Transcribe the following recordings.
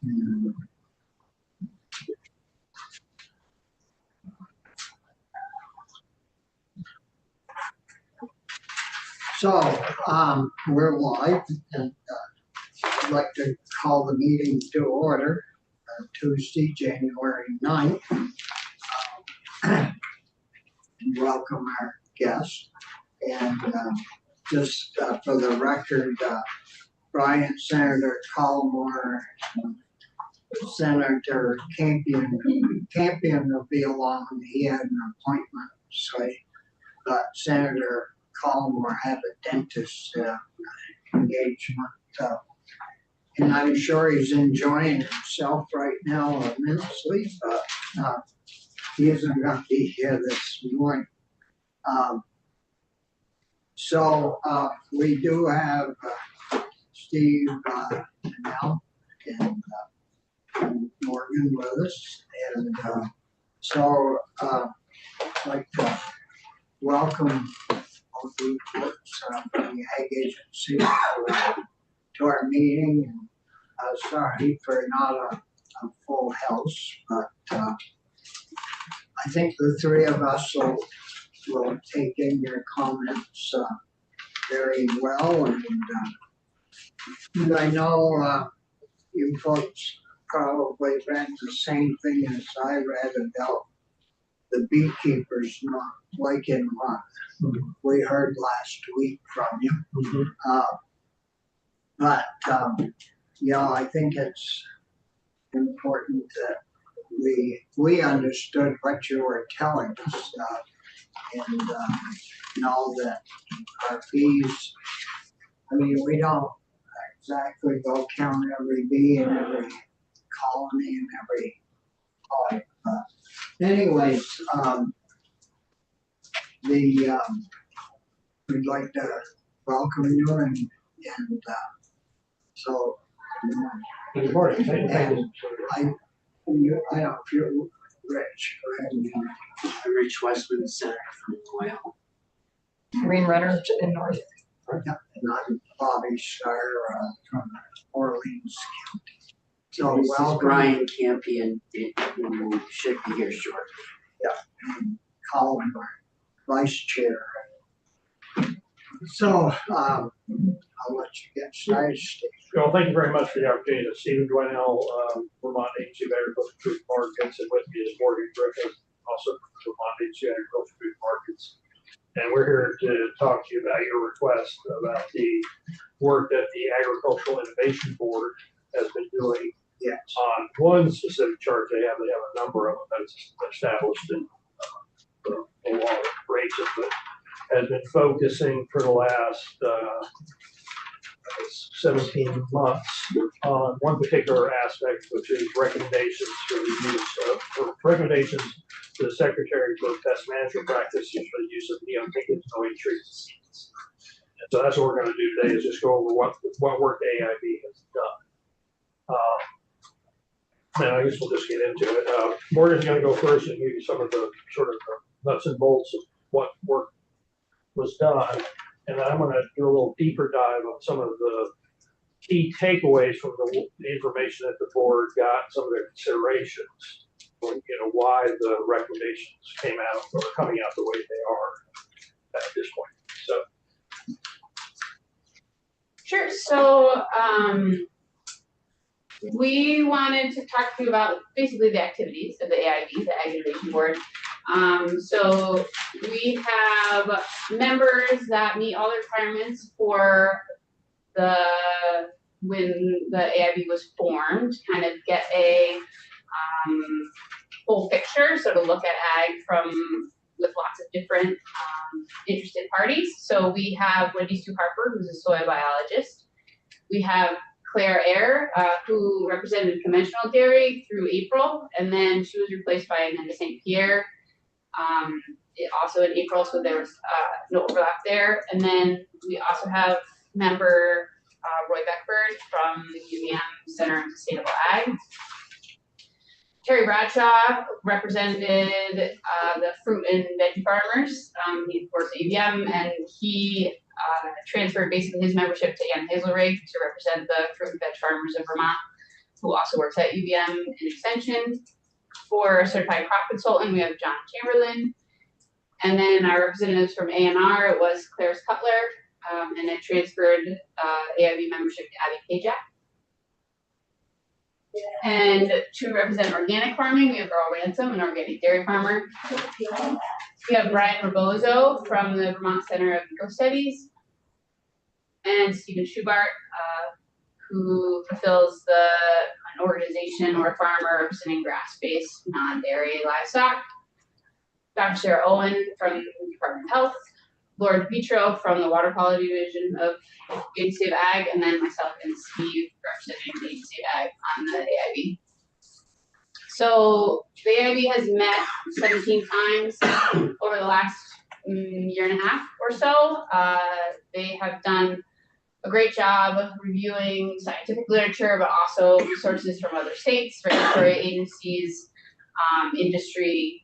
So, we're live, and I'd like to call the meeting to order, Tuesday, January 9th. Welcome our guests, and just for the record, Brian, Senator Collmore, Senator Campion will be along. He had an appointment, so but Senator Collmore had a dentist engagement, and I'm sure he's enjoying himself right now immensely, but he isn't going to be here this morning. So we do have Steve now and Morgan with us, and so I'd like to welcome all the folks from the Ag Agency to our meeting. And, sorry for not a full house, but I think the three of us will take in your comments very well, and I know you folks probably read the same thing as I read about the beekeepers not liking what we heard last week from you. But I think it's important that we understood what you were telling us, and know that our fees, I mean, we don't exactly go count every bee in every colony and every hive. Anyways, we'd like to welcome you, and so Good morning. Thank you. I don't feel Rich. I'm Rich Westman, Senator from Loyal. Green Runner in North. And I'm Bobby Starr from Orleans County. So This is welcome, Brian Campion, who should be here shortly. and Colin, our vice chair. So I'll let you get started, Steve. Well, thank you very much for the opportunity. Stephen Dwinell, Vermont Agency of Agriculture Food Markets, and with me is Morgan Griffin, also from Vermont Agency of Agriculture Food Markets. And we're here to talk to you about your request about the work that the Agricultural Innovation Board has been doing. Yes. On one specific chart they have a number of them that's established in the law rates, but has been focusing for the last 17 months on one particular aspect, which is recommendations for the use of, recommendations to the Secretary for Pest Management Practices for the use of neonicotinoid treatments. And so that's what we're going to do today, is just go over what work AIB has done. And I guess we'll just get into it. Morgan's going to go first and give you some of the sort of nuts and bolts of what work was done. And then I'm going to do a little deeper dive on some of the key takeaways from the information that the board got, some of their considerations, why the recommendations came out or coming out the way they are at this point. So. Sure. So we wanted to talk to you about basically the activities of the AIB, the Ag Innovation Board. So we have members that meet all the requirements for when the AIB was formed, kind of get a full picture, so to look at ag with lots of different interested parties. So we have Wendy Sue Harper, who's a soil biologist. We have Claire Eyre, who represented conventional dairy through April, and then she was replaced by Amanda St. Pierre. Also in April, so there was no overlap there. And then we also have member Roy Beckford from the UVM Center on Sustainable Ag. Terry Bradshaw represented the fruit and veggie farmers. He works at UVM, and he transferred basically his membership to Ann Hazelrig to represent the fruit and veg farmers of Vermont. who also works at UVM in Extension. For certified crop consultant, we have John Chamberlain. And then our representatives from A&R, it was Claire Cutler, and it transferred AIB membership to Abby Pajak. And to represent organic farming, we have Earl Ransom, an organic dairy farmer. We have Brian Rebozo from the Vermont Center of Eco Studies, and Stephen Schubart, who fulfills an organization or a farmer representing grass-based, non-dairy livestock. Dr. Sarah Owen from the Department of Health, Laura DePietro from the Water Quality Division of Agency of Ag, and then myself and Steve representing the Agency of Ag on the AIB. So the AIB has met 17 times over the last year and a half or so. They have done a great job reviewing scientific literature, but also resources from other states, regulatory agencies, industry,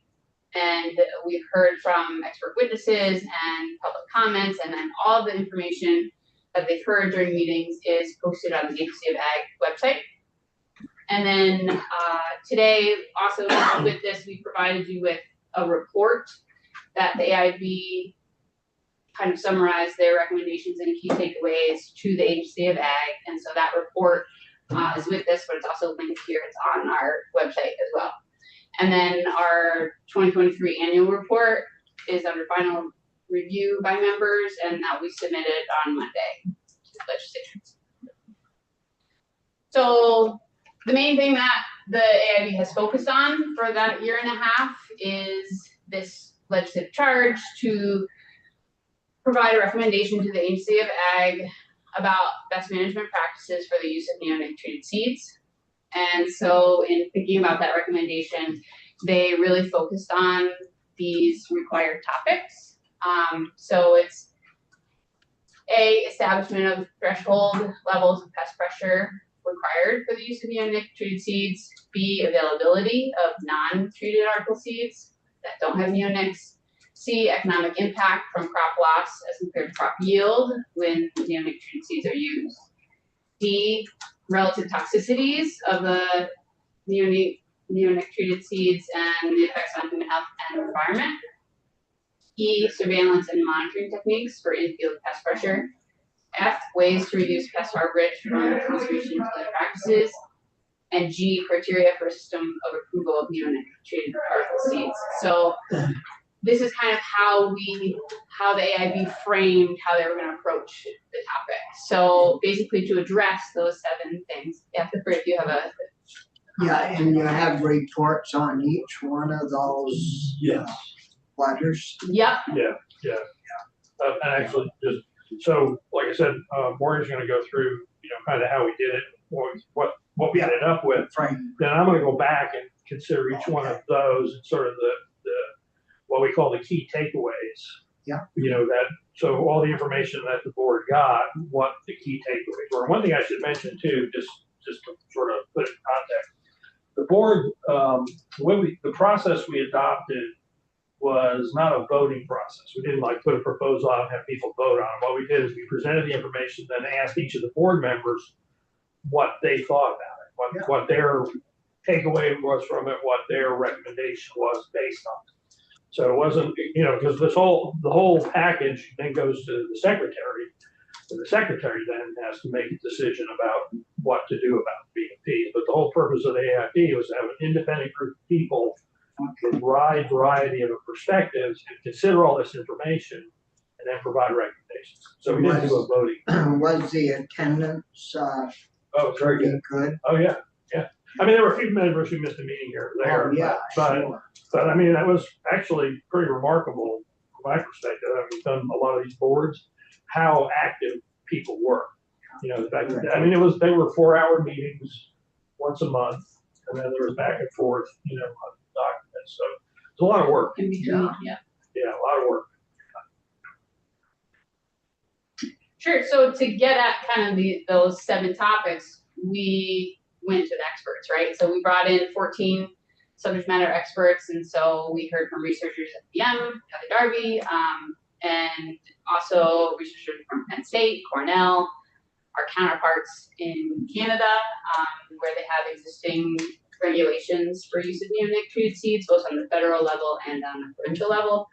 and we've heard from expert witnesses and public comments, and then all the information that they've heard during meetings is posted on the Agency of Ag website. And then today, also with this, we provided you with a report that the AIB kind of summarized their recommendations and key takeaways to the Agency of Ag. And so that report is with this, but it's also linked here. It's on our website as well. And then our 2023 annual report is under final review by members, and that we submitted on Monday to the legislature. So the main thing that the AIB has focused on for that year and a half is this legislative charge to provide a recommendation to the Agency of Ag about best management practices for the use of neonicotinoid seeds. And so in thinking about that recommendation, they really focused on these required topics. So it's A, establishment of threshold levels of pest pressure required for the use of neonicotinoid seeds. B, availability of non-treated article seeds that don't have neonics. C, economic impact from crop loss as compared to crop yield when neonicotinoid seeds are used. D, relative toxicities of the neonic-treated seeds and the effects on human health and environment. E, surveillance and monitoring techniques for in-field pest pressure. F, ways to reduce pest harborage from conservation utility practices. And G, criteria for a system of approval of neonic-treated article seeds. So this is kind of how the AIB framed how they were going to approach the topic. So basically to address those 7 things, if you have a Yeah, and you have reports on each one of those Yes. letters. Yep. And actually, just so, like I said, Morgan's going to go through, kind of how we did it, what we ended up with. Right. Then I'm going to go back and consider each one of those and sort of the what we call the key takeaways. Yeah. So all the information that the board got, what the key takeaways were. One thing I should mention too, just to sort of put it in context, the board, the process we adopted was not a voting process. We didn't put a proposal out and have people vote on it. What we did is we presented the information, then asked each of the board members what they thought about it, what their takeaway was from it, what their recommendation was based on it. So it wasn't, because the whole package then goes to the secretary, and the secretary then has to make a decision about what to do about BMP. But the whole purpose of the AIP was to have an independent group of people with a wide variety of perspectives and consider all this information and then provide recommendations. So we didn't do a voting. Was the attendance Oh, it's very good. good? Oh, yeah. I mean, there were a few members who missed a meeting here or there. Oh, yeah, but sure. I mean, that was actually pretty remarkable from my perspective. I've done a lot of these boards, how active people were. The fact that, I mean, they were 4-hour meetings once a month, and then there was back and forth, on documents. So it's a lot of work. in between. Yeah. Yeah, a lot of work. Sure. So to get at kind of those 7 topics, we went to the experts, right? So we brought in 14 subject matter experts, and so we heard from researchers at VM, Kelly Darby, and also researchers from Penn State, Cornell, our counterparts in Canada, where they have existing regulations for use of neonic treated seeds, both on the federal level and on the provincial level.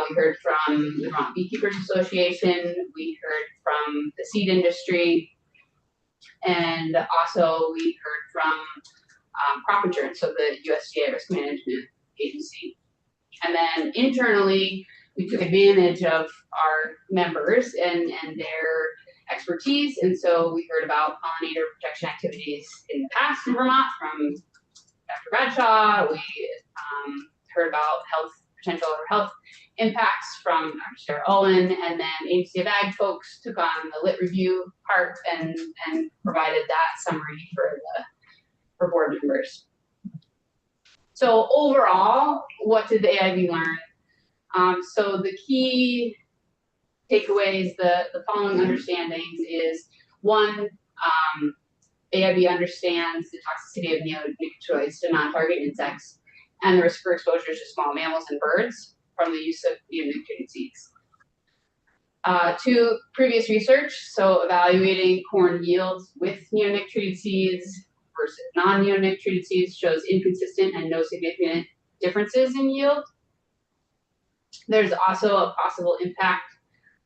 We heard from the Vermont Beekeepers Association, we heard from the seed industry, and also we heard from crop insurance, so the USDA Risk Management Agency. And then internally, we took advantage of our members and their expertise, and so we heard about pollinator protection activities in the past in Vermont from Dr. Bradshaw. We heard about potential health impacts from Dr. Sarah Owen, and then Agency of Ag folks took on the lit review part and provided that summary for board members. So overall, what did the AIB learn? So the key takeaways, the following understandings is one, AIB understands the toxicity of neonicotinoids to non-target insects and the risk for exposures to small mammals and birds from the use of neonicotinoid seeds. Two, previous research, so evaluating corn yields with neonic treated seeds versus non-neonic treated seeds shows inconsistent and no significant differences in yield. There's also a possible impact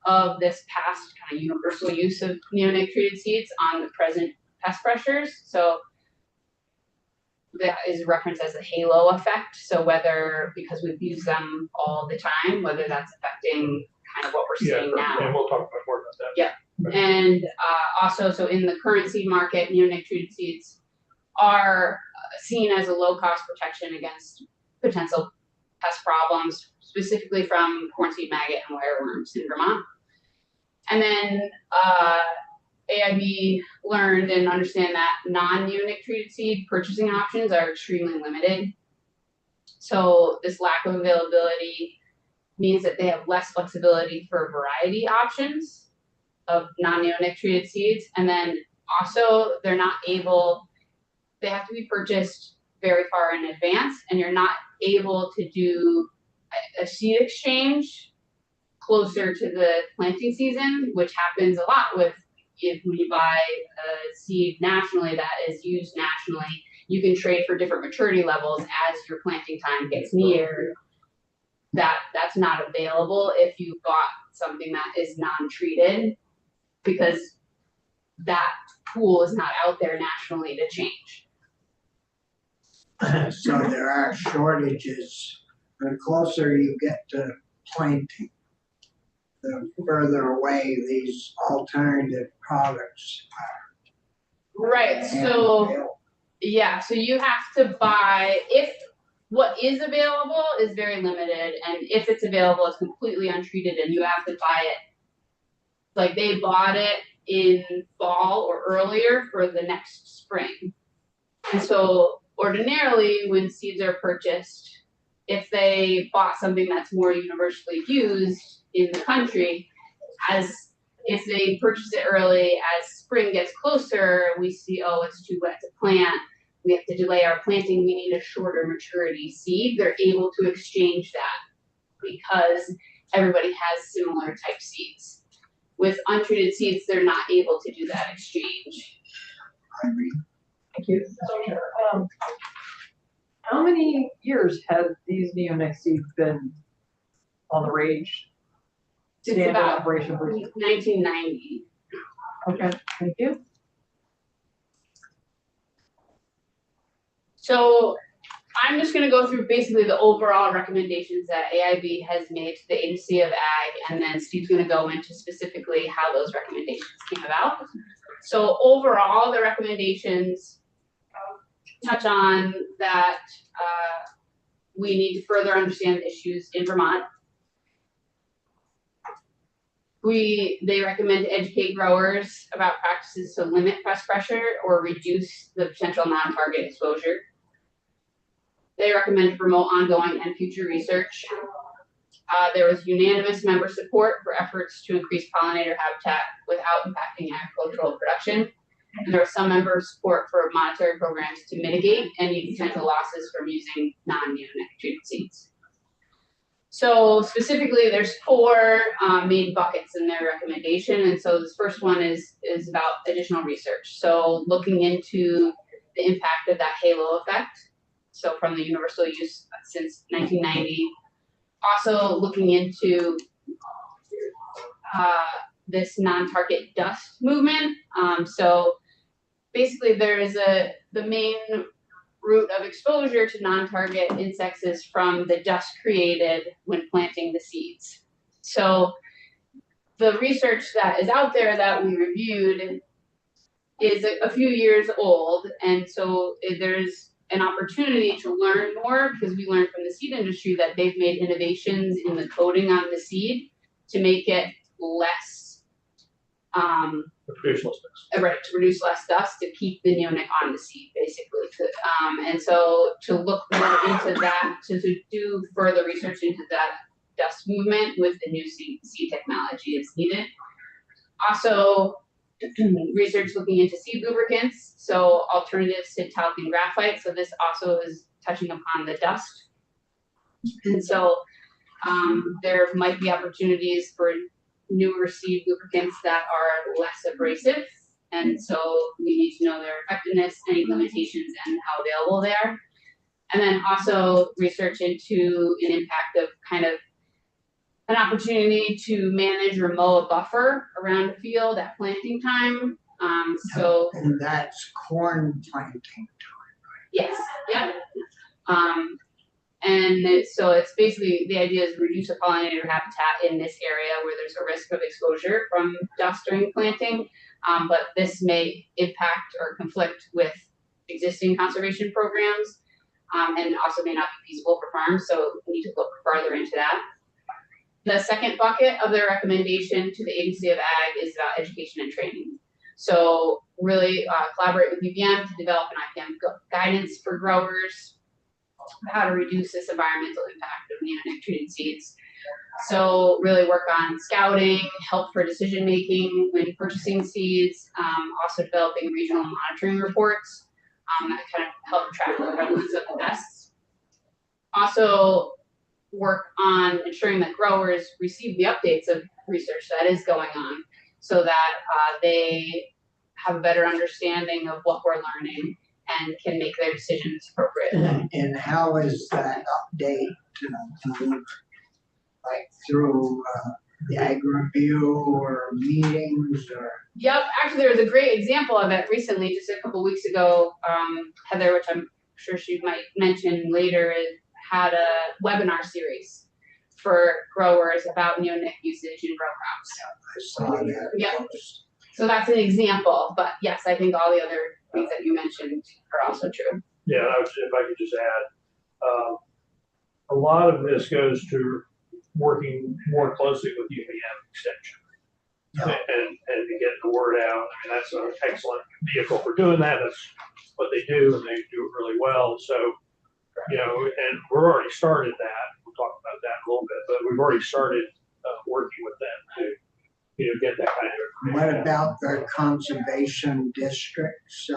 of this past kind of universal use of neonic treated seeds on the present pest pressures. So that is referenced as a halo effect. So whether, because we've used them all the time, whether that's affecting kind of what we're seeing now. And we'll talk about more about that. Yeah. And also, so in the current seed market, neonic treated seeds are seen as a low cost protection against potential pest problems, specifically from corn seed maggot and wireworms in Vermont. And then AIB learned and understand that non-neonic treated seed purchasing options are extremely limited. So this lack of availability means that they have less flexibility for variety options of non-neonic treated seeds. And then also they're not able, they have to be purchased very far in advance, and you're not able to do a seed exchange closer to the planting season, which happens a lot with when you buy a seed nationally that is used nationally. You can trade for different maturity levels as your planting time gets near. That's not available if you bought something that is non-treated, because that pool is not out there nationally to change. So there are shortages. The closer you get to planting, the further away these alternative products are. Right, so yeah, so you have to buy, if what is available is very limited, and if it's available, it's completely untreated, and you have to buy it. Like they bought it in fall or earlier for the next spring. And so ordinarily when seeds are purchased, if they bought something that's more universally used in the country, as if they purchase it early, as spring gets closer, we see, oh, it's too wet to plant. We have to delay our planting. We need a shorter maturity seed. They're able to exchange that because everybody has similar type seeds. With untreated seeds, they're not able to do that exchange. Thank you. So, how many years have these neonic seeds been on the range? It's Standard about operation for 1990. Okay, thank you. So I'm just going to go through basically the overall recommendations that AIB has made to the Agency of Ag, and then Steve's going to go into specifically how those recommendations came about. So overall, the recommendations touch on that we need to further understand the issues in Vermont. They recommend to educate growers about practices to limit pest pressure or reduce the potential non-target exposure. They recommend to promote ongoing and future research. There was unanimous member support for efforts to increase pollinator habitat without impacting agricultural production. And there was some member support for monetary programs to mitigate any potential losses from using non-neonic treated seeds. So specifically, there's four main buckets in their recommendation. And so this first one is about additional research. So looking into the impact of that halo effect. So from the universal use since 1990. Also looking into this non-target dust movement. So basically the main route of exposure to non-target insects is from the dust created when planting the seeds. So the research that is out there that we reviewed is a few years old, and so there's an opportunity to learn more because we learned from the seed industry that they've made innovations in the coating on the seed to make it less Produce less dust. right, to produce less dust to keep the neonic on the seed basically. And so to look more into that, to do further research into that dust movement with the new seed technology is needed. Also, research looking into seed lubricants, so alternatives to talc and graphite. So this also is touching upon the dust. And so there might be opportunities for newer seed lubricants that are less abrasive. And so we need to know their effectiveness, any limitations, and how available they are. And then also research into an impact of kind of an opportunity to manage or mow a buffer around a field at planting time. And that's corn planting. Yes, yeah. And so it's basically, the idea is reduce the pollinator habitat in this area where there's a risk of exposure from dust during planting. But this may impact or conflict with existing conservation programs, and also may not be feasible for farms. So we need to look further into that. The second bucket of the recommendation to the Agency of Ag is about education and training. So really collaborate with UVM to develop an IPM guidance for growers, how to reduce this environmental impact of neonic treated seeds. So really work on scouting, help for decision making when purchasing seeds, also developing regional monitoring reports that kind of help track the prevalence of the pests. Also work on ensuring that growers receive the updates of research that is going on so that they have a better understanding of what we're learning and can make their decisions appropriately. And how is that update delivered? Like through the ag review or meetings or? Yep, actually there was a great example of it recently, just a couple weeks ago. Heather, which I'm sure she might mention later, had a webinar series for growers about neonic usage in row crops. I saw that. Yep. So that's an example, but yes, I think all the other things that you mentioned are also true. Yeah, if I could just add, a lot of this goes to working more closely with UVM Extension. Yeah. And to get the word out. I mean, that's an excellent vehicle for doing that. That's what they do, and they do it really well. So, you know, and we're already started that. We'll talk about that in a little bit, but we've already started working with them to, you know, get that kind of information. What about the conservation districts?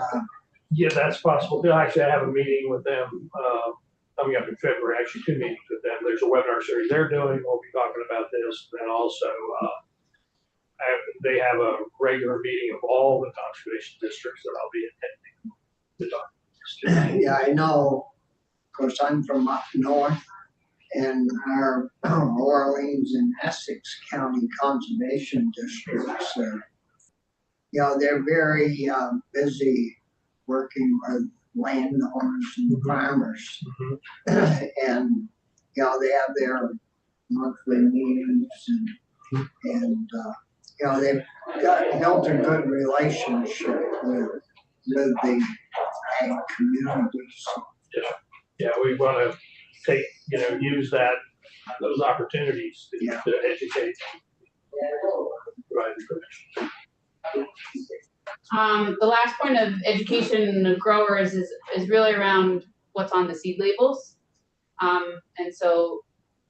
Yeah, that's possible. They'll actually have a meeting with them coming up in February, actually 2 meetings with them. There's a webinar series they're doing. We'll be talking about this. And also, they have a regular meeting of all the conservation districts that I'll be attending to talk to this. Yeah, I know, of course, I'm from up north, and our Orleans and Essex County conservation districts, you know, they're very busy working with landowners and farmers. And, you know, they have their monthly meetings and you know, they've built a good relationship with the ag communities. Yeah, we want to take, you know, use those opportunities to educate, provide information. The last point of education of growers is really around what's on the seed labels. And so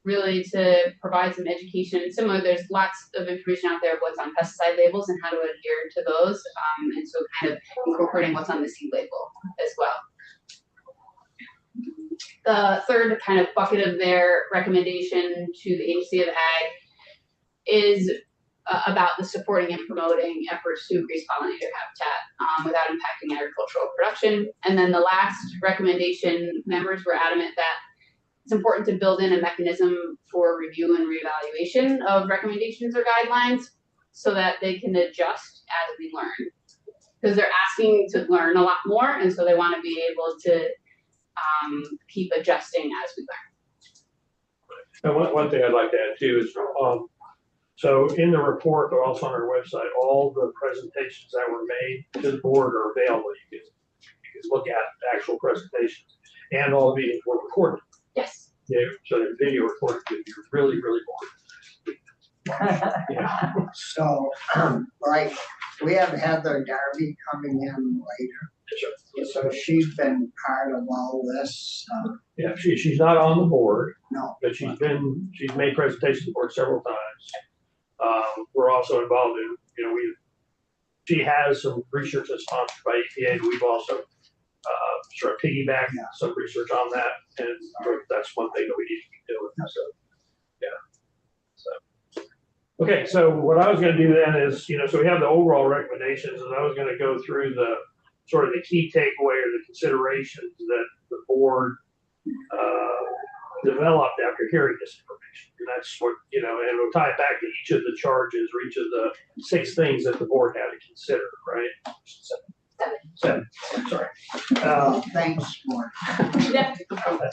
really to provide some education. Similar, there's lots of information out there of what's on pesticide labels and how to adhere to those. And so kind of incorporating what's on the seed label as well. The third kind of bucket of their recommendation to the Agency of Ag is about the supporting and promoting efforts to increase pollinator habitat without impacting agricultural production. And then the last recommendation, members were adamant that it's important to build in a mechanism for review and reevaluation of recommendations or guidelines so that they can adjust as we learn. Because they're asking to learn a lot more, and so they want to be able to keep adjusting as we learn. And one thing I'd like to add too is, so in the report, but also on our website, all the presentations that were made to the board are available. You can look at the actual presentations, and all the meetings were recorded. Yes. Yeah, so the video recording would be really, really boring. Yeah. So, like, we have Heather Darby coming in later. So she's been part of all this, Yeah, she's not on the board, no. but she's made presentations to the board several times. We're also involved in, she has some research that's sponsored by EPA, but we've also sort of piggybacked some research on that, and that's one thing that we need to be doing. So, yeah. So, okay, so what I was going to do then is, so we have the overall recommendations, and I was going to go through the sort of the key takeaway or the considerations that the board developed after hearing this information. And that's what, and we'll tie it back to each of the charges or each of the 6 things that the board had to consider, right? Seven. Sorry. Thanks, Mark. Yeah.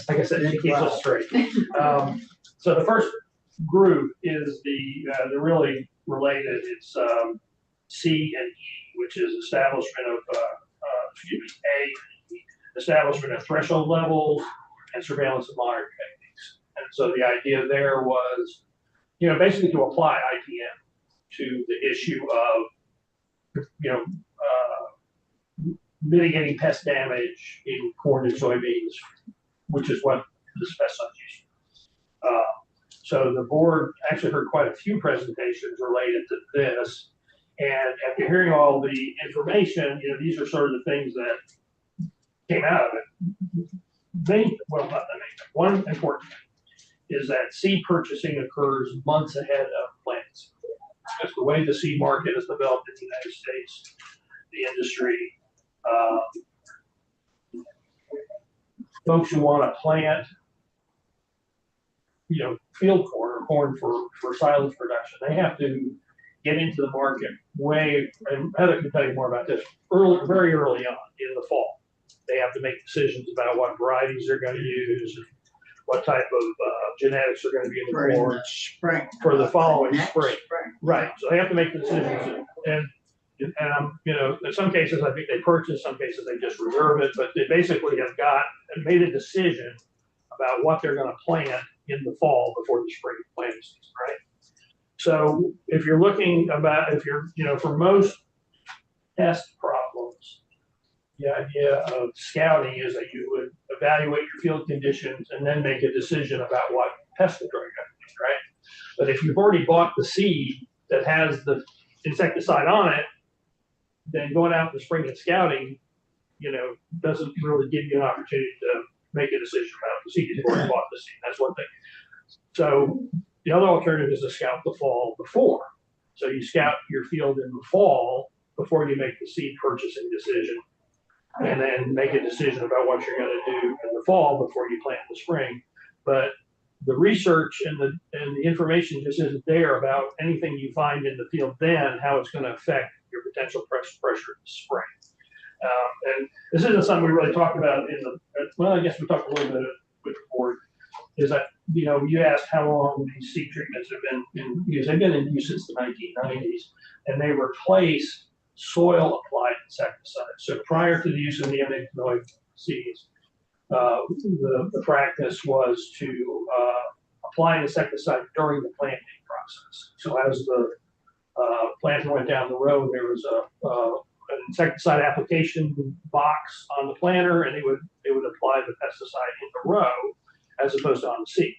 Like I said, she keeps us straight. So the first group is they're really related. It's C and E, which is establishment of, establishment of threshold levels and surveillance of monitoring techniques. And so the idea there was, basically to apply IPM to the issue of, mitigating pest damage in corn and soybeans, which is what this pesticide use. So the board actually heard quite a few presentations related to this. And after hearing all the information, these are sort of the things that came out of it. Not the main. One important thing is that seed purchasing occurs months ahead of plants. Because the way the seed market is developed in the United States, the industry, folks who want to plant, field corn or corn for silage production, they have to get into the market and Heather can tell you more about this, very early on in the fall. They have to make decisions about what varieties they're going to use, and what type of genetics are going to be in the corn Spring. for the following Next spring. Right, so they have to make the decisions, and in some cases I think they purchase, some cases they just reserve it, but they basically have made a decision about what they're going to plant in the fall before the spring planting season, right? So if you're looking for most pest problems, the idea of scouting is that you would evaluate your field conditions and then make a decision about what pest control you're going to use, right? But if you've already bought the seed that has the insecticide on it, then going out in the spring and scouting, doesn't really give you an opportunity to make a decision about the seed. You've already bought the seed. That's one thing. So the other alternative is to scout the fall before. So you scout your field in the fall before you make the seed purchasing decision, and then make a decision about what you're going to do in the fall before you plant in the spring. But the research and the information just isn't there about anything you find in the field then, how it's going to affect your potential pressure in the spring. And this isn't something we really talked about I guess we talked a little bit with the board, is that, you asked how long these seed treatments have been in use. They've been in use since the 1990s, and they replace soil applied insecticides. So prior to the use of neonicotinoid seeds, the practice was to apply insecticide during the planting process. So as the planter went down the road, there was an insecticide application box on the planter, and they would apply the pesticide in the row as opposed to on the seed.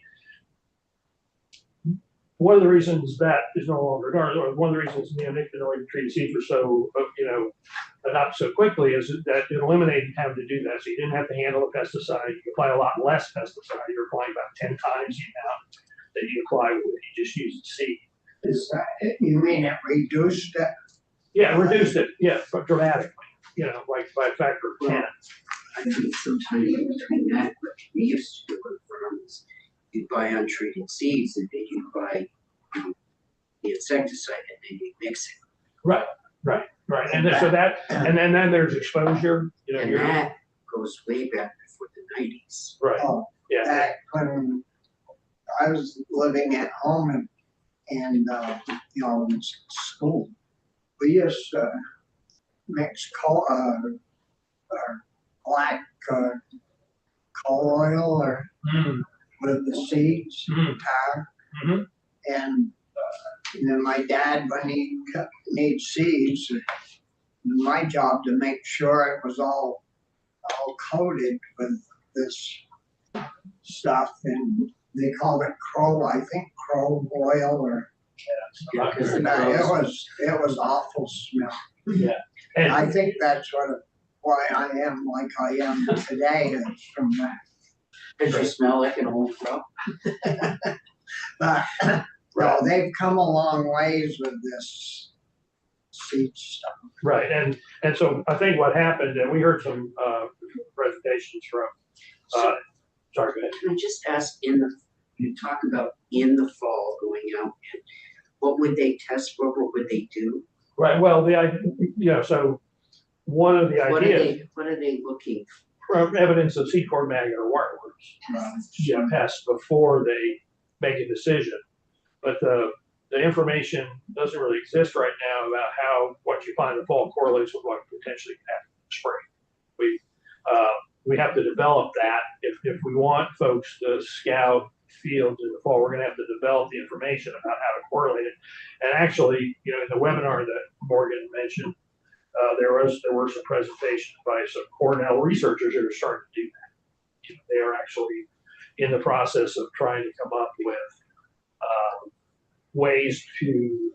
One of the reasons that is no longer done, or one of the reasons neonicotinoid treated seeds were so, adopted so quickly, is that it eliminated having to do that. So you didn't have to handle the pesticide. You apply a lot less pesticide. You're applying about 10 times the amount that you apply when you just use the seed. Is that, you mean it reduced it? Yeah, reduced it, yeah, but dramatically, like by a factor of 10. I think sometime in between that, what we used to do with farms, you'd buy untreated seeds and then you'd buy the insecticide and then you mix it. Right. And then, so that, and then there's exposure, And you're, that goes way back before the 90s. right, Oh, yeah, back when I was living at home and in school, we used to mix black coal oil or mm, with the seeds, mm, tar, mhm. and then my dad, when he made seeds, my job to make sure it was all coated with this stuff, and they called it crow oil, or Yeah, because the it was awful smell. Yeah, and I think that's why I am like I am today, is from that. Does you smell like an old crow? But well, they've come a long ways with this seed stuff. right, and so I think what happened, and we heard some presentations from, sorry, go ahead. Can I just ask, you talk about in the fall going out, and what would they test for? What would they do? Right, well, so one of the ideas, What are they looking evidence of seed cord maggot or wireworms, pests before they make a decision. But the information doesn't really exist right now about what you find in the fall correlates with what potentially can happen in the spring. We have to develop that. If we want folks to scout fields in the fall, we're going to have to develop the information about how to correlate it. And actually, in the webinar that Morgan mentioned, there were some presentations by some Cornell researchers that are starting to do that. They are actually in the process of trying to come up with ways to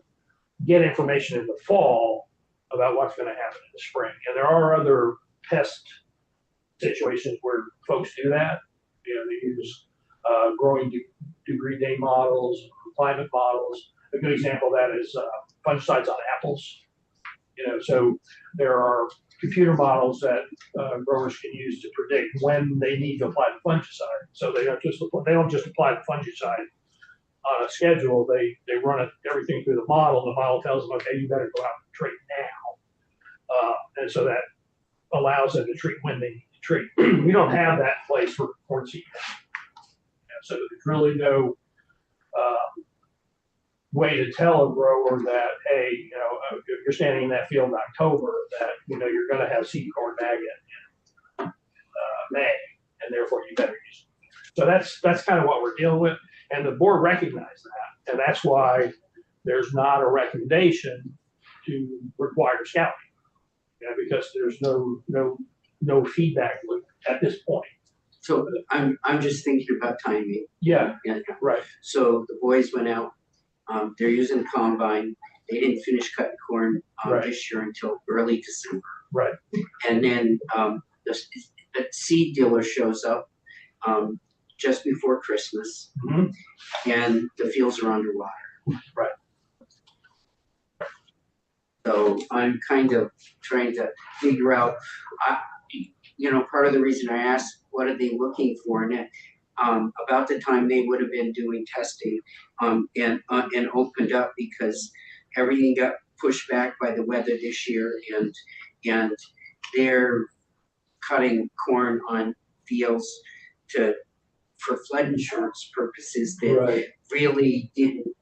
get information in the fall about what's going to happen in the spring. And there are other pest situations where folks do that. They use growing degree day models, climate models. A good example of that is fungicides on apples. So there are computer models that growers can use to predict when they need to apply the fungicide. So they don't just apply the fungicide on a schedule. They run everything through the model. The model tells them, okay, you better go out and treat now. And so that allows them to treat when they need to treat. We don't have that in place for corn seed. So there's really no way to tell a grower that, hey, if you're standing in that field in October, that you're going to have seed corn maggot in May, and therefore you better use it. So that's kind of what we're dealing with, and the board recognized that, and that's why there's not a recommendation to require scouting, because there's no feedback loop at this point. So I'm just thinking about timing. Yeah, And right. so the boys went out. They're using combine. They didn't finish cutting corn Right. this year until early December. Right. And then the seed dealer shows up just before Christmas, Mhm. and the fields are underwater. Right. So I'm kind of trying to figure out, part of the reason I asked, what are they looking for? And about the time they would have been doing testing and opened up, because everything got pushed back by the weather this year, and they're cutting corn on fields for flood insurance purposes that Right. really didn't.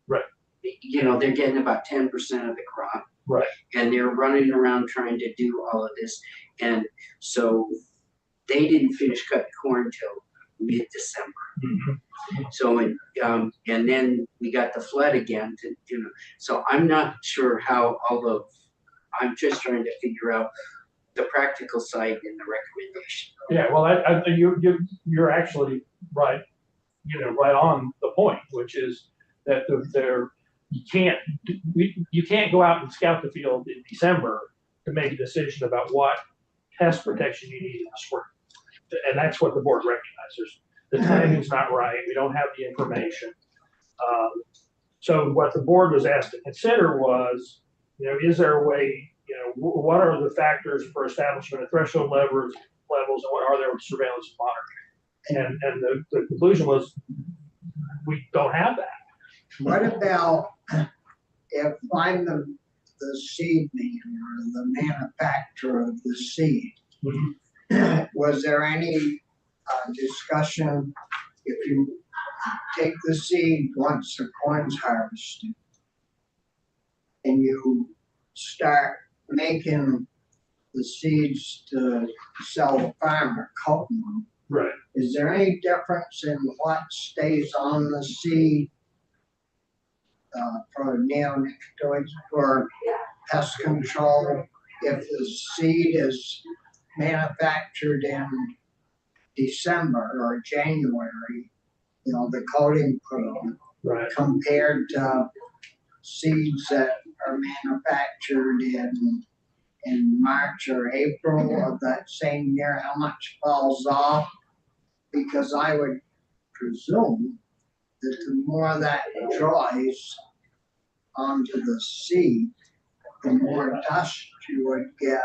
Right. They're getting about 10% of the crop. Right. And they're running around trying to do all of this. And so they didn't finish cutting corn till mid-December. Mm-hmm. So, and then we got the flood again so I'm not sure how I'm just trying to figure out the practical side in the recommendation. Yeah, well, you're actually right, right on the point, which is that you can't go out and scout the field in December to make a decision about what pest protection you need in the spring. And that's what the board recognizes. The timing's not right. We don't have the information. So what the board was asked to consider was, is there a way, what are the factors for establishment of threshold levels, and what are their surveillance and monitoring? And the conclusion was, we don't have that. What about if I'm the seed man or the manufacturer of the seed? Was there any discussion if you take the seed once the corn's harvested and you start making the seeds to sell farmer cotton on? Right. Is there any difference in what stays on the seed for neonicotinoids for pest control if the seed is manufactured in December or January, the coating put on, Right. compared to seeds that are manufactured in March or April of that same year, how much falls off? Because I would presume that the more that dries onto the seed, the more dust you would get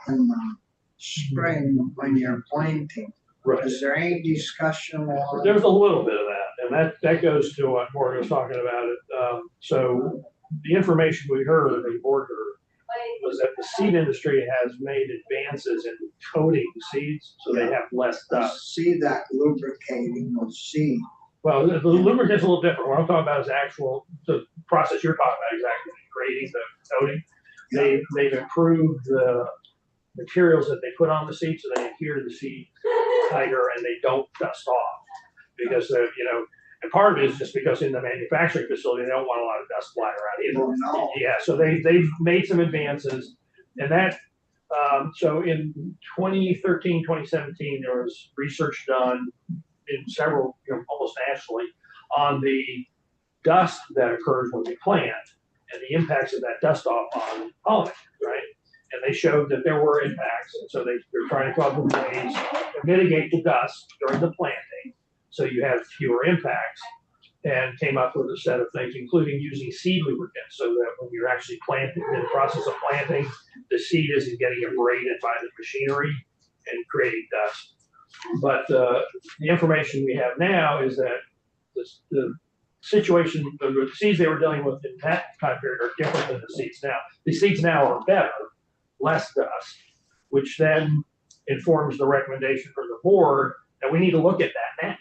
in the spring when you're planting. Right. Is there any discussion on? There's a little bit of that, and that goes to what Morgan was talking about. So the information we heard, the board heard, was that the seed industry has made advances in coating seeds so they have less I dust. see that lubricating of seed. Well, the lubricant's a little different. What I'm talking about is the process you're talking about, exactly, creating the coating. They've improved the materials that they put on the seed so they adhere to the seed tighter and they don't dust off. Because and part of it is just because in the manufacturing facility they don't want a lot of dust flying around either. Well, no. Yeah, so they've made some advances, and that so in 2013, 2017, there was research done in several, almost nationally, on the dust that occurs when we plant and the impacts of that dust off on pollen, right? And they showed that there were impacts, and so they're trying to come up with ways to mitigate the dust during the planting, so you have fewer impacts, and came up with a set of things, including using seed lubricants, so that when you're actually planting, in the process of planting, the seed isn't getting abraded by the machinery and creating dust. But the information we have now is that the situation, the seeds they were dealing with in that time period are different than the seeds now. The seeds now are better, less dust, which then informs the recommendation for the board that we need to look at that now.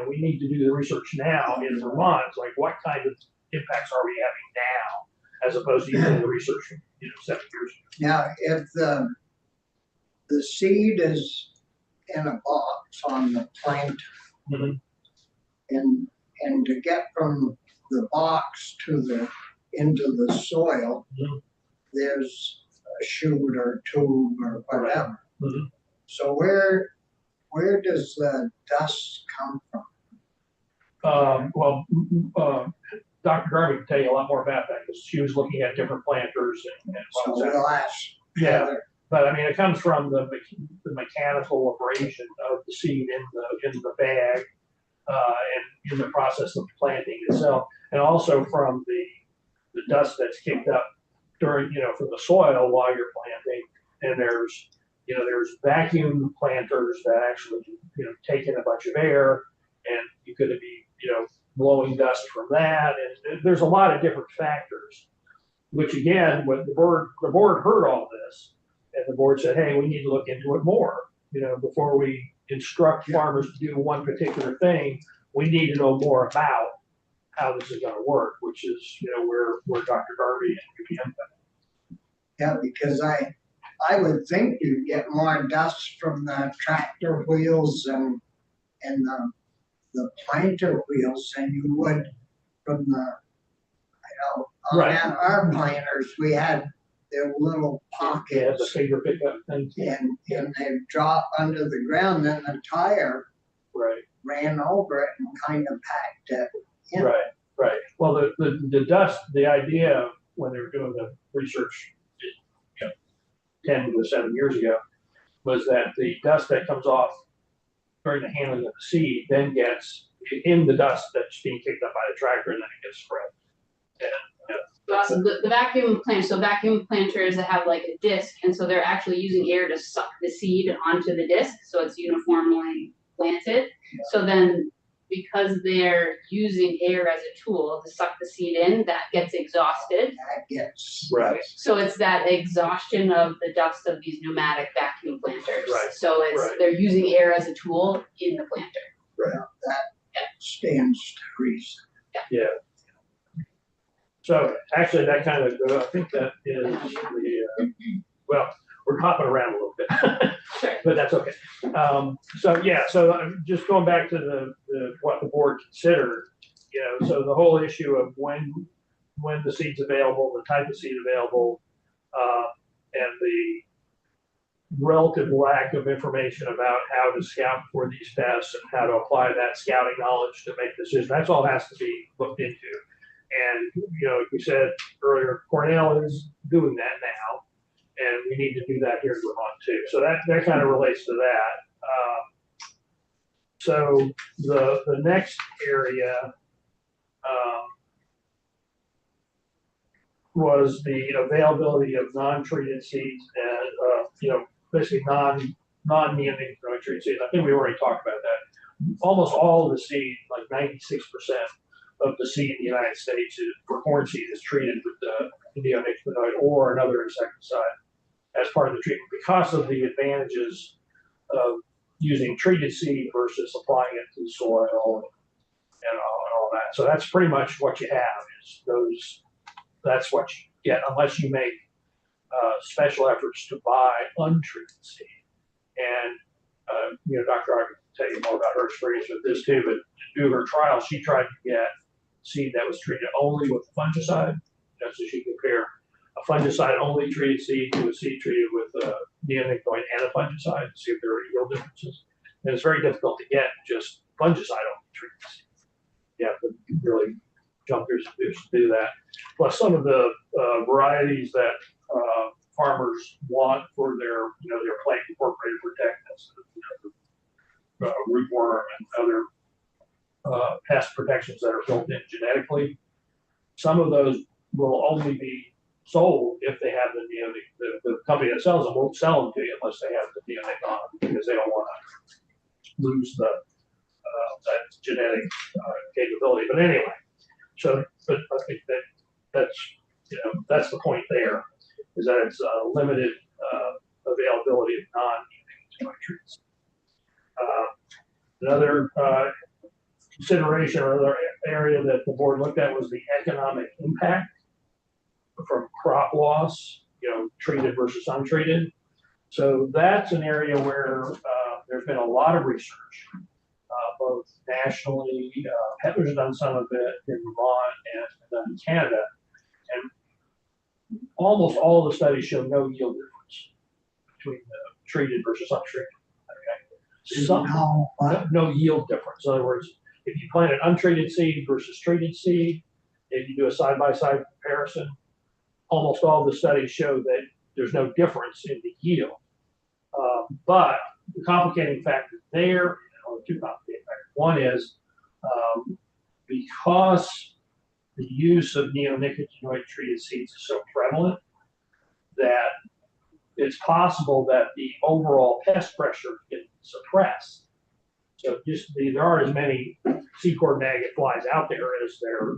We need to do the research now in Vermont, like what kind of impacts are we having now, as opposed to using the research from 7 years ago. Now, if the seed is in a box on the planter, and to get from the box to into the soil, there's a chute or tube or whatever. So where does the dust come from? Dr. Garvey can tell you a lot more about that because she was looking at different planters and So we'll ask Heather. But I mean, it comes from the mechanical abrasion of the seed in the bag and in the process of planting itself, and also from the dust that's kicked up during from the soil while you're planting. And there's vacuum planters that actually take in a bunch of air, and you could be blowing dust from that, and there's a lot of different factors. Which again, when the board heard all this, and the board said, hey, we need to look into it more. Before we instruct farmers to do one particular thing, we need to know more about how this is going to work, which is where Dr. Garvey and UPM. Yeah, because I would think you'd get more dust from the tractor wheels and the planter wheels than you would from Right. on our planters. We had their little Yeah, the pockets, finger pickup thing. and they drop under the ground, then the tire Right. ran over it and kind of packed it in. Right. Well, the dust, the idea when they were doing the research 10 to 7 years ago, was that the dust that comes off during the handling of the seed then gets in the dust that's being kicked up by the tractor, and then it gets spread. And The vacuum plant, so vacuum planters that have like a disc, and so they're actually using air to suck the seed onto the disc, so it's uniformly planted. So then, because they're using air as a tool to suck the seed in, that gets exhausted. That gets. Right. So it's that exhaustion of the dust of these pneumatic vacuum planters. Right. So it's, Right. they're using air as a tool in the planter. Stands to reason. Yeah. So actually, that kind of, I think that is the, well, we're hopping around a little bit, Sure. but that's okay. So yeah, so just going back to the what the board considered, so the whole issue of when the seed's available, the type of seed available, and the relative lack of information about how to scout for these pests and how to apply that scouting knowledge to make decisions. That's all has to be looked into. And, like we said earlier, Cornell is doing that now, and we need to do that here in Vermont too. So that kind of relates to that. So the next area was the availability of non-treated seeds and, basically non-neonicotinoid treated seeds. I think we already talked about that. Almost all of the seed, like 96% of the seed in the United States for corn seed is treated with the neonicotinoid or another insecticide as part of the treatment because of the advantages of using treated seed versus applying it to the soil and all that. So that's pretty much what you have is those. That's what you get unless you make special efforts to buy untreated seed. And Dr. I can tell you more about her experience with this too, but to do her trial, she tried to get seed that was treated only with fungicide. So she compared a fungicide only treated seed to a seed treated with neonicotinoid and a fungicide to see if there are yield differences. And it's very difficult to get just fungicide only treated seed. You have to really jump through some hoops to do that. Plus some of the varieties that farmers want for their plant incorporated protectants, rootworm and other pest protections that are built in genetically. Some of those will only be sold if they have the company that sells them won't sell them to you unless they have the neonic on them because they don't want to lose that genetic capability. But anyway, but I think that's the point there, is that it's limited availability of non-neonicotinoid trees. Another consideration or another area that the board looked at was the economic impact from crop loss, treated versus untreated. So that's an area where there's been a lot of research, both nationally. Heather's done some of it in Vermont and in Canada, and almost all the studies show no yield difference between the treated versus untreated. Okay. No yield difference. In other words, if you plant an untreated seed versus treated seed, if you do a side-by-side comparison, almost all the studies show that there's no difference in the yield. But the complicating factor there, two complicating factors. One is because the use of neonicotinoid treated seeds is so prevalent that it's possible that the overall pest pressure gets suppressed. So there aren't as many seed cord maggot flies out there as there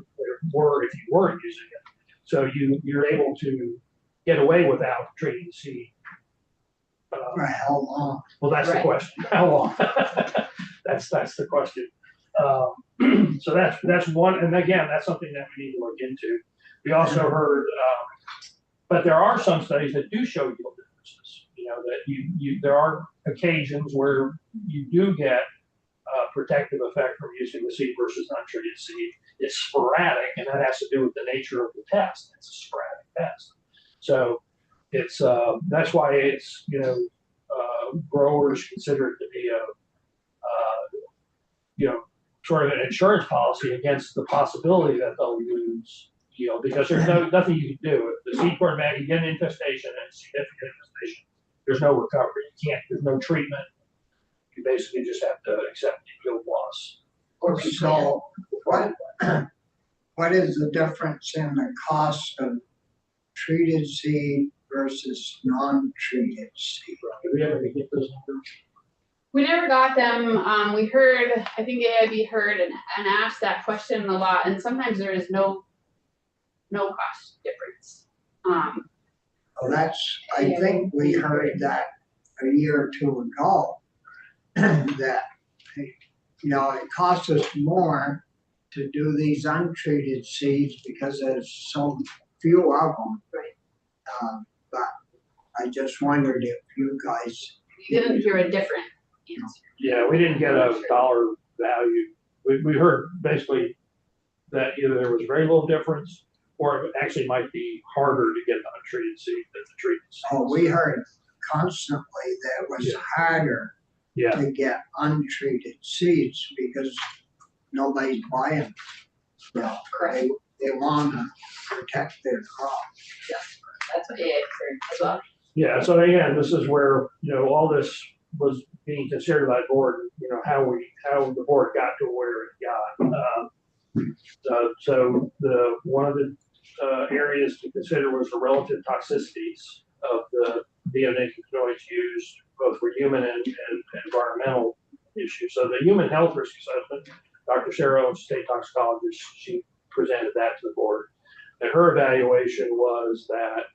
were if you weren't using it. So you're able to get away without treating seed. For how long? Well, that's the question. How long? That's the question. So that's one, and again, that's something that we need to look into. We also heard, but there are some studies that do show yield differences. That there are occasions where you do get protective effect from using the seed versus untreated seed. It's sporadic, and that has to do with the nature of the pest. It's a sporadic pest. So it's that's why it's growers consider it to be a sort of an insurance policy against the possibility that they'll lose yield, because there's nothing you can do. If the seed cord maggot, you get an infestation and a significant infestation, there's no recovery. There's no treatment. You basically just have to accept the yield loss So what, what is the difference in the cost of treated seed versus non-treated seed? Do we ever get those numbers? We never got them. We heard, I think AIB heard and asked that question a lot, and sometimes there is no cost difference. Well, that's, I think we heard that a year or two ago, that, you know, it costs us more to do these untreated seeds because there's so few of them. Right. But I just wondered if you guys, You didn't hear a different answer. Yeah, we didn't get a dollar value. We heard basically that either there was very little difference or it actually might be harder to get the untreated seed than the treated seed. oh, we heard constantly that it was Yeah. harder Yeah, to get untreated seeds because nobody's buying them. So Correct. they wanna protect their crop. That's what AIB heard as well. yeah, so again, this is where, you know, all this was being considered by the board, you know, how the board got to where it got. So one of the areas to consider was the relative toxicities of the neonicotinoids used both for human and environmental issues. So the human health risk assessment, Dr. Sarah Owens, state toxicologist, she presented that to the board. And her evaluation was that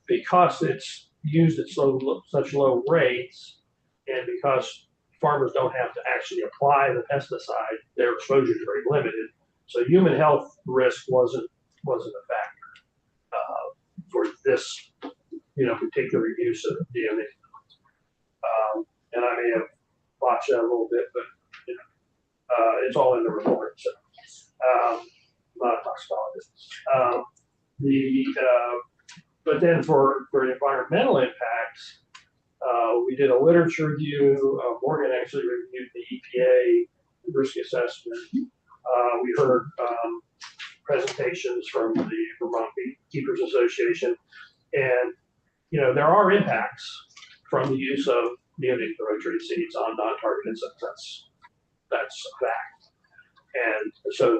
because it's used at such low rates, and because farmers don't have to actually apply the pesticide, their exposure is very limited. So human health risk wasn't a factor for this, you know, particular use of neonicotinoids. And I may have botched that a little bit, but you know, it's all in the report. So I'm not a toxicologist. But then for environmental impacts, we did a literature review. Morgan actually reviewed the EPA risk assessment. We heard presentations from the Vermont Beekeepers Association, and you know there are impacts from the use of neonicotinoid treated seeds on non-target insects. That's a fact. And so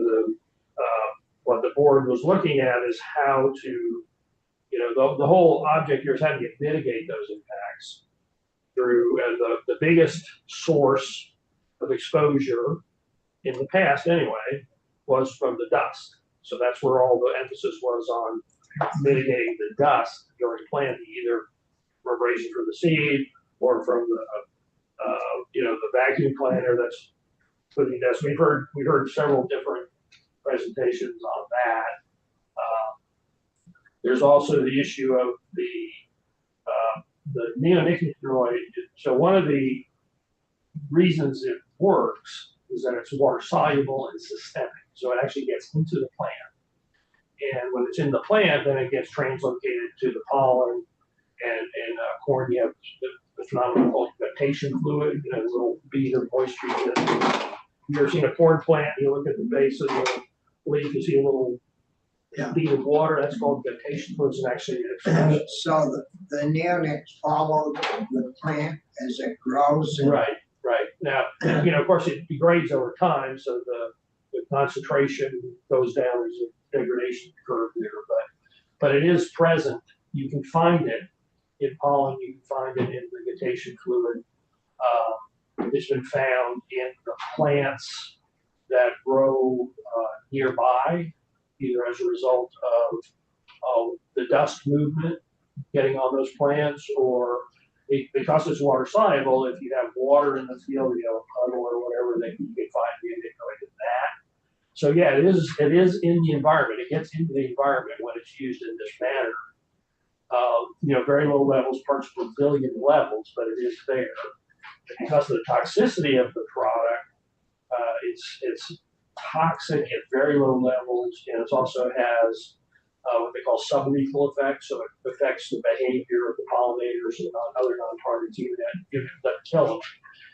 what the board was looking at is how to, you know, the whole object here is how to mitigate those impacts through, and the biggest source of exposure in the past anyway was from the dust. So that's where all the emphasis was on mitigating the dust during planting, either from raising from the seed or from the you know, the vacuum cleaner that's putting dust. We heard several different presentations on that. There's also the issue of the neonicotinoid. So one of the reasons it works is that it's water soluble and systemic. So it actually gets into the plant. And when it's in the plant, then it gets translocated to the pollen. And corn, you have the phenomenon called vegetation fluid, you know, the little bead of moisture. You've ever seen a corn plant, you look at the base of the leaf, you see a little bead of water, that's called vegetation fluid, and actually it's So the neonics follow the plant as it grows. And right. Now, you know, of course, it degrades over time, so the concentration goes down. There's a degradation curve there, but it is present. You can find it in pollen. You can find it in vegetation fluid. It's been found in the plants that grow nearby, either as a result of the dust movement getting on those plants, or because it's water soluble. If you have water in the field, you have a puddle or whatever, then you can find the neonicotinoid in that. So yeah, it is in the environment. It gets into the environment when it's used in this manner. You know, very low levels, parts per billion levels, but it is there. Because of the toxicity of the product, it's toxic at very low levels, and it also has what they call sublethal effects. So it affects the behavior of the pollinators and other non-targets. Even if it doesn't kill them,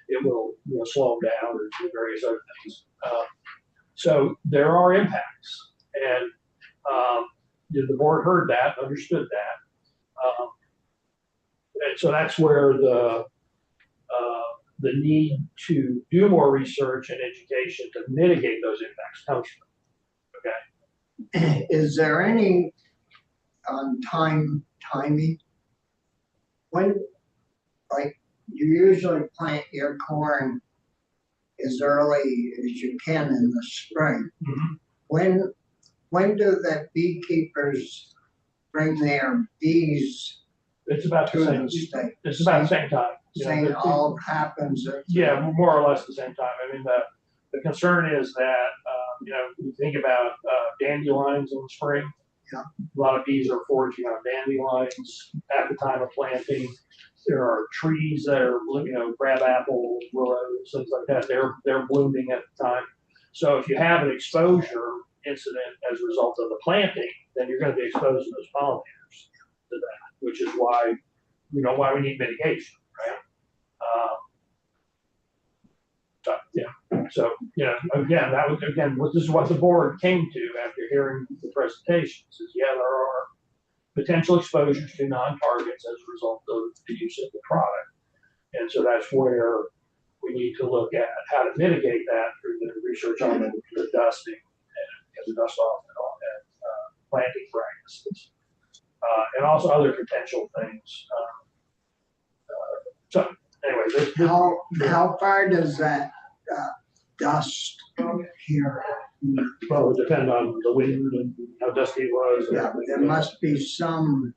it will, you know, slow them down or do various other things. So there are impacts, and the board heard that, understood that, and so that's where the the need to do more research and education to mitigate those impacts comes from. Okay. Is there any timing? When, like, you usually plant your corn as early as you can in the spring. Mhm. When do the beekeepers bring their bees It's about to the same. the state? It's about the same time. You know, Same the- all happens at. Yeah, more or less the same time. I mean, the concern is that, you know, you think about dandelions in the spring. Yeah. A lot of bees are foraging on dandelions at the time of planting. There are trees that are, you know, crabapple, willows, things like that. They're blooming at the time. So if you have an exposure incident as a result of the planting, then you're going to be exposed to those pollinators to that, which is why, you know, why we need mitigation, right? So, you know, again, this is what the board came to after hearing the presentations, is yeah, there are potential exposures to non-targets as a result of the use of the product. And so that's where we need to look at how to mitigate that through the research on the dusting and the dust off and all that, planting practices, and also other potential things. So anyway, How far does that dust here? well, it would depend on the wind and how dusty it was. And Yeah, everything. there must be some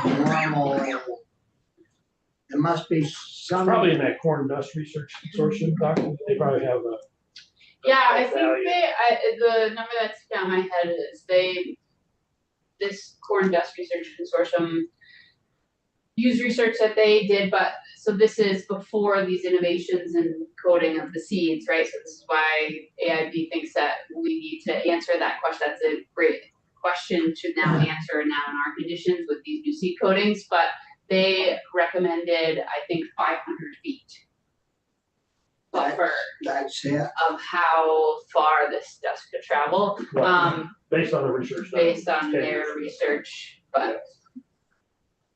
normal, there must be It's some. probably in that corn dust research consortium document. They probably have a. Yeah, I think value. the number that's down my head is this Corn Dust Research Consortium used research that they did, but so this is before these innovations in coding of the seeds, right? So this is why AIB thinks that we need to answer that question. That's a great question to now answer now in our conditions with these new seed coatings, but they recommended, I think, 500 feet buffer That's it. of how far this dust could travel, Based on the research. done. based on their research, but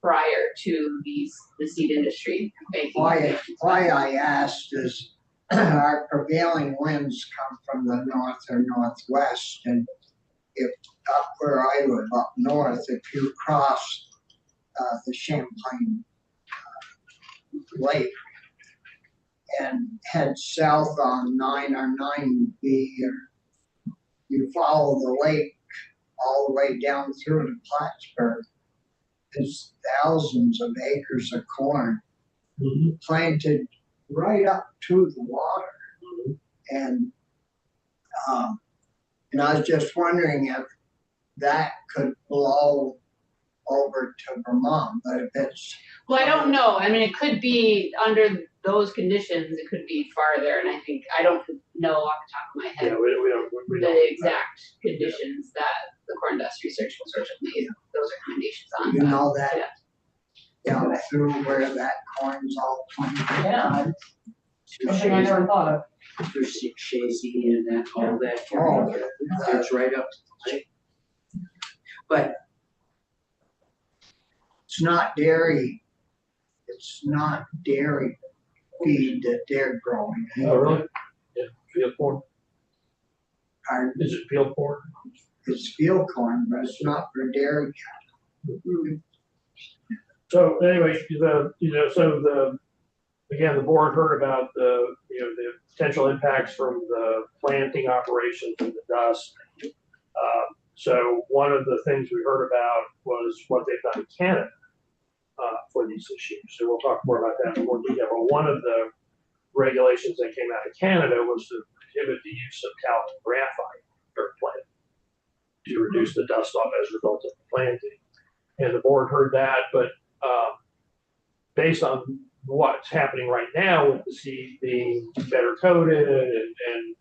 prior to the seed industry making. Why I asked is our prevailing winds come from the north or northwest, and if up where I live up north, if you cross the Champlain Lake and head south on 9 or 9B, or you follow the lake all the way down through to Plattsburgh, there's thousands of acres of corn Mhm. planted right up to the water. Mhm. And I was just wondering if that could blow over to Vermont, but if it's. Well, I don't know. I mean, it could be under those conditions, it could be farther, and I don't know off the top of my Yeah, head we don't. the exact conditions that the Corn Dust Research Consortium made those recommendations on. You know that Yeah. down through where that corn's all planted. Yeah, something I never thought of. There's Shazy and that, all that. Oh, It's right up, right? But it's not dairy. It's not dairy feed that they're growing. Oh, really? Yeah, field corn. Pardon? Is it field corn? It's field corn, but it's not for dairy cattle. So anyway, again, the board heard about the potential impacts from the planting operations and the dust. So one of the things we heard about was what they've done in Canada for these issues. So we'll talk more about that in more detail. But one of the regulations that came out of Canada was to prohibit the use of talc and graphite during planting to reduce the dust off as a result of the planting. And the board heard that, but based on what's happening right now with the seed being better coated and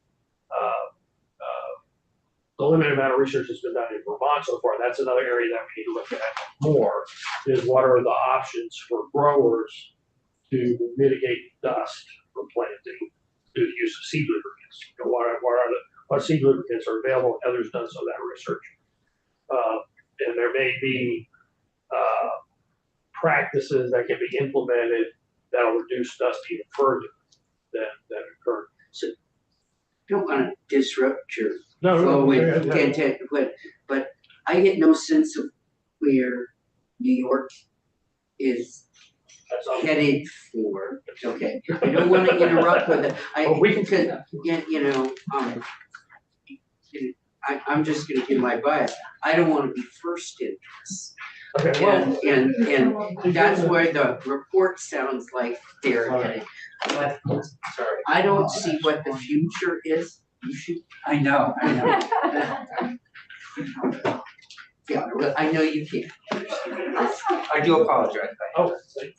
the limited amount of research that's been done in Vermont so far, that's another area that we need to look at more, is what are the options for growers to mitigate dust from planting through the use of seed lubricants. You know, what seed lubricants are available, others done some of that research. And there may be practices that can be implemented that'll reduce dust even further than occurred. Don't wanna disrupt your No, flow with yeah, yeah. intent, but I get no sense of where New York is That's all. headed for. Okay, I don't wanna interrupt with it, Well, we can- because, I'm just gonna give my bias, I don't wanna be first in this. Okay, well, And that's where the report sounds like they're headed. But Sorry. I don't see what the future is. You should, I know. yeah, well, I know you can't. I do apologize. oh,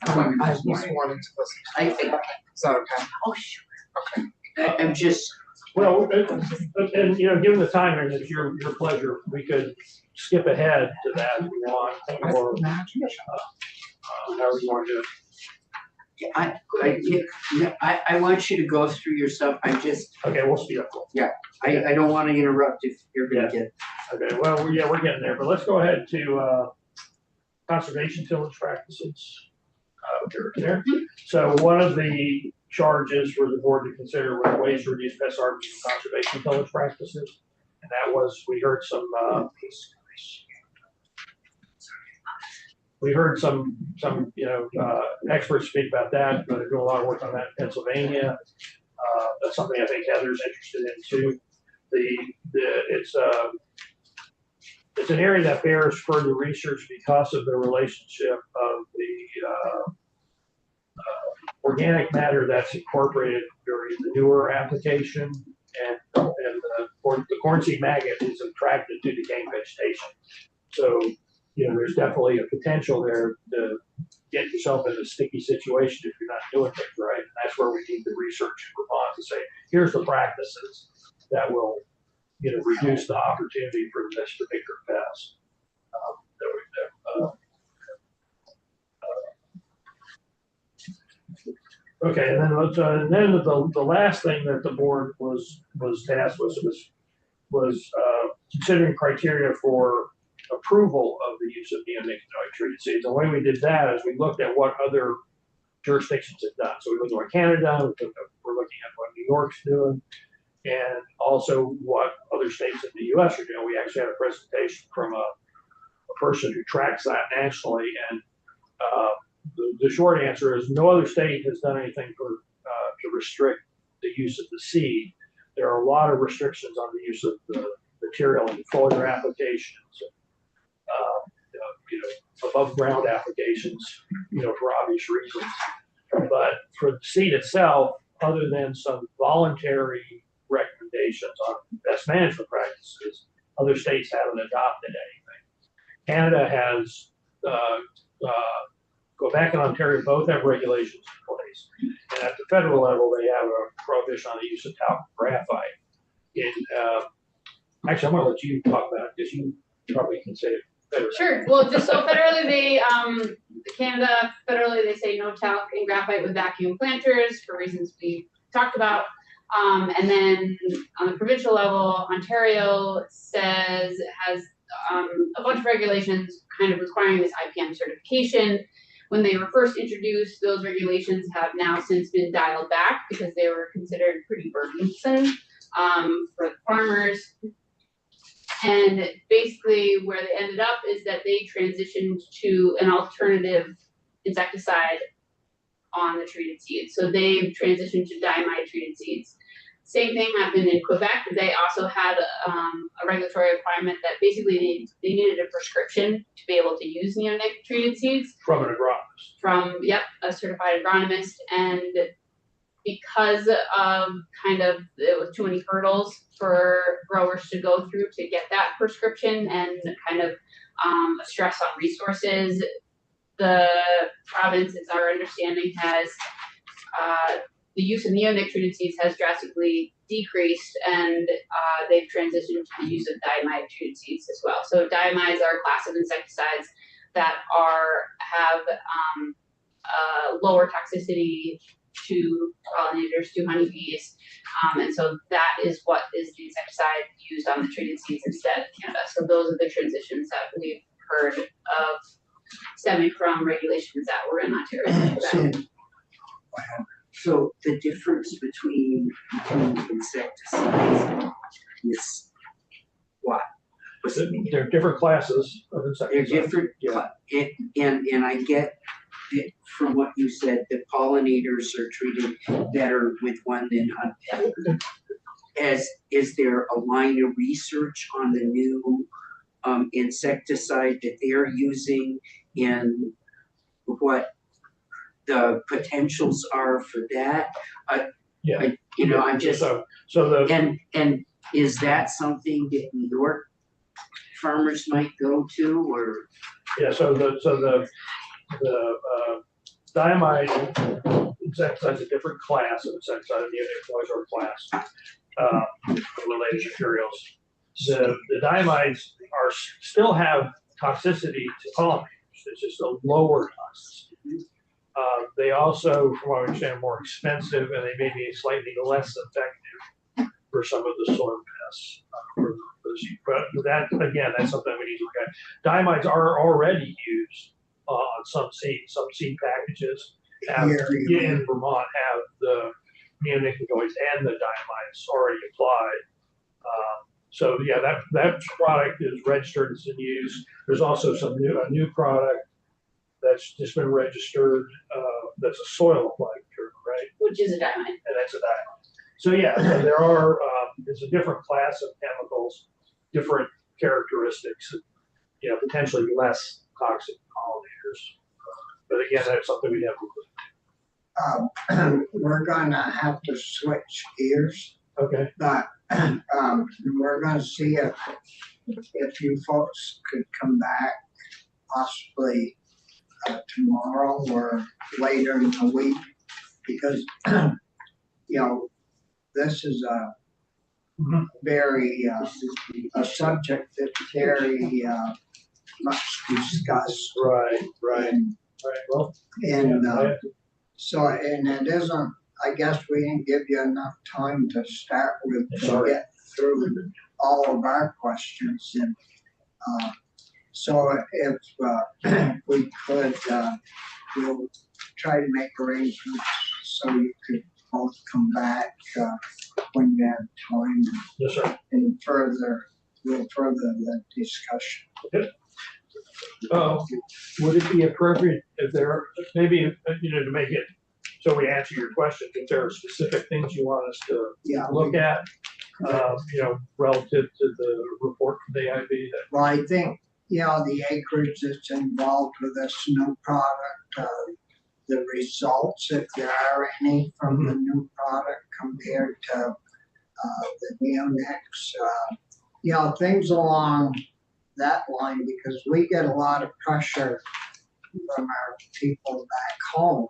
I just wanted to listen. I think, Is that okay? oh, sure. I'm just, well, and, given the timing, it's your pleasure, we could skip ahead to that if you want, or however you want to do it. I want you to go through your stuff. Okay, we'll speed up. I don't wanna interrupt if you're gonna get. Okay, well, we're getting there, but let's go ahead to conservation tillage practices. There. So one of the charges for the board to consider was ways to reduce pest harvest and conservation tillage practices. And that was, we heard some experts speak about that, but they're doing a lot of work on that in Pennsylvania. That's something I think Heather's interested in too. It's an area that bears further research because of the relationship of the organic matter that's incorporated during the newer application and the corn seed maggot is attracted to decaying vegetation. So, there's definitely a potential there to get yourself in a sticky situation if you're not doing things right. And that's where we need the research in Vermont to say, here's the practices that will, reduce the opportunity for this particular pest. Okay, and then the last thing that the board was tasked was considering criteria for approval of the use of neonicotinoid treated seeds. The way we did that is we looked at what other jurisdictions have done. So we looked at Canada, we're looking at what New York's doing, and also what other states in the US are doing. We actually had a presentation from a person who tracks that nationally, and the short answer is no other state has done anything to restrict the use of the seed. There are a lot of restrictions on the use of the material in foliar applications, above ground applications, for obvious reasons. But for the seed itself, other than some voluntary recommendations on best management practices, other states haven't adopted anything. Canada has, Quebec and Ontario both have regulations in place. And at the federal level, they have a prohibition on the use of talcum graphite. Actually, I'm gonna let you talk about it because you probably can say it better. Sure, well, just so federally, Canada, federally, they say no talc and graphite with vacuum planters for reasons we talked about. And then on the provincial level, Ontario has a bunch of regulations kind of requiring this IPM certification. When they were first introduced, those regulations have now since been dialed back because they were considered pretty burdensome for the farmers. And basically where they ended up is that they transitioned to an alternative insecticide on the treated seeds. So they've transitioned to diamide treated seeds. Same thing happened in Quebec. They also had a regulatory requirement that basically they needed a prescription to be able to use neonic treated seeds. From an agronomist. From, a certified agronomist. And because of it was too many hurdles for growers to go through to get that prescription and kind of stress on resources, the province, it's our understanding, has the use of neonic treated seeds has drastically decreased, and they've transitioned to the use of diamide treated seeds as well. So diamides are a class of insecticides that have lower toxicity to pollinators, to honeybees, and so that is what is the insecticide used on the treated seeds instead in Canada. So those are the transitions that we've heard of stemming from regulations that were in Ontario. So So the difference between the two insecticides is what? They're different classes of They're insecticides. different, Yeah. and I get it from what you said, the pollinators are treated better with one than another. Is there a line of research on the new insecticide that they're using and what the potentials are for that? Yeah. I'm just, So the, and is that something that New York farmers might go to, or? yeah, so the diamide insecticide is a different class of insecticide, the neonicotinoids class, related materials. The diamides still have toxicity to pollinators. It's just a lower toxicity. They also, from what I understand, are more expensive, and they may be slightly less effective for some of the soil pests. But that, again, that's something we need to look at. Diamides are already used on some seed packages have, in Vermont, have the neonicotinoids and the diamides already applied. So yeah, that product is registered, it's in use. There's also a new product that's just been registered, that's a soil applied material, right? Which is a diamond. And that's a diamide. So yeah, so there are, it's a different class of chemicals, different characteristics, potentially less toxic pollinators. But again, that's something we have to look We're gonna have to switch gears, at. Okay. but we're gonna see if you folks could come back possibly tomorrow or later in the week, because this is a very a subject that very much discussed. Right. And, Well, and yeah, so, and it isn't, I guess we didn't give you enough time to start with, to Sorry. get through all of our questions. And so if we could, we'll try to make arrangements so you could both come back when you have time yes, sir. and we'll further the discussion. Would it be appropriate if there, maybe, to make it, so we answer your question, if there are specific things you want us to Yeah. look at, relative to the report from the AIB? Well, I think, the acreage that's involved with this new product, the results, if there are any from the new product compared to the neonics, things along that line, because we get a lot of pressure from our people back home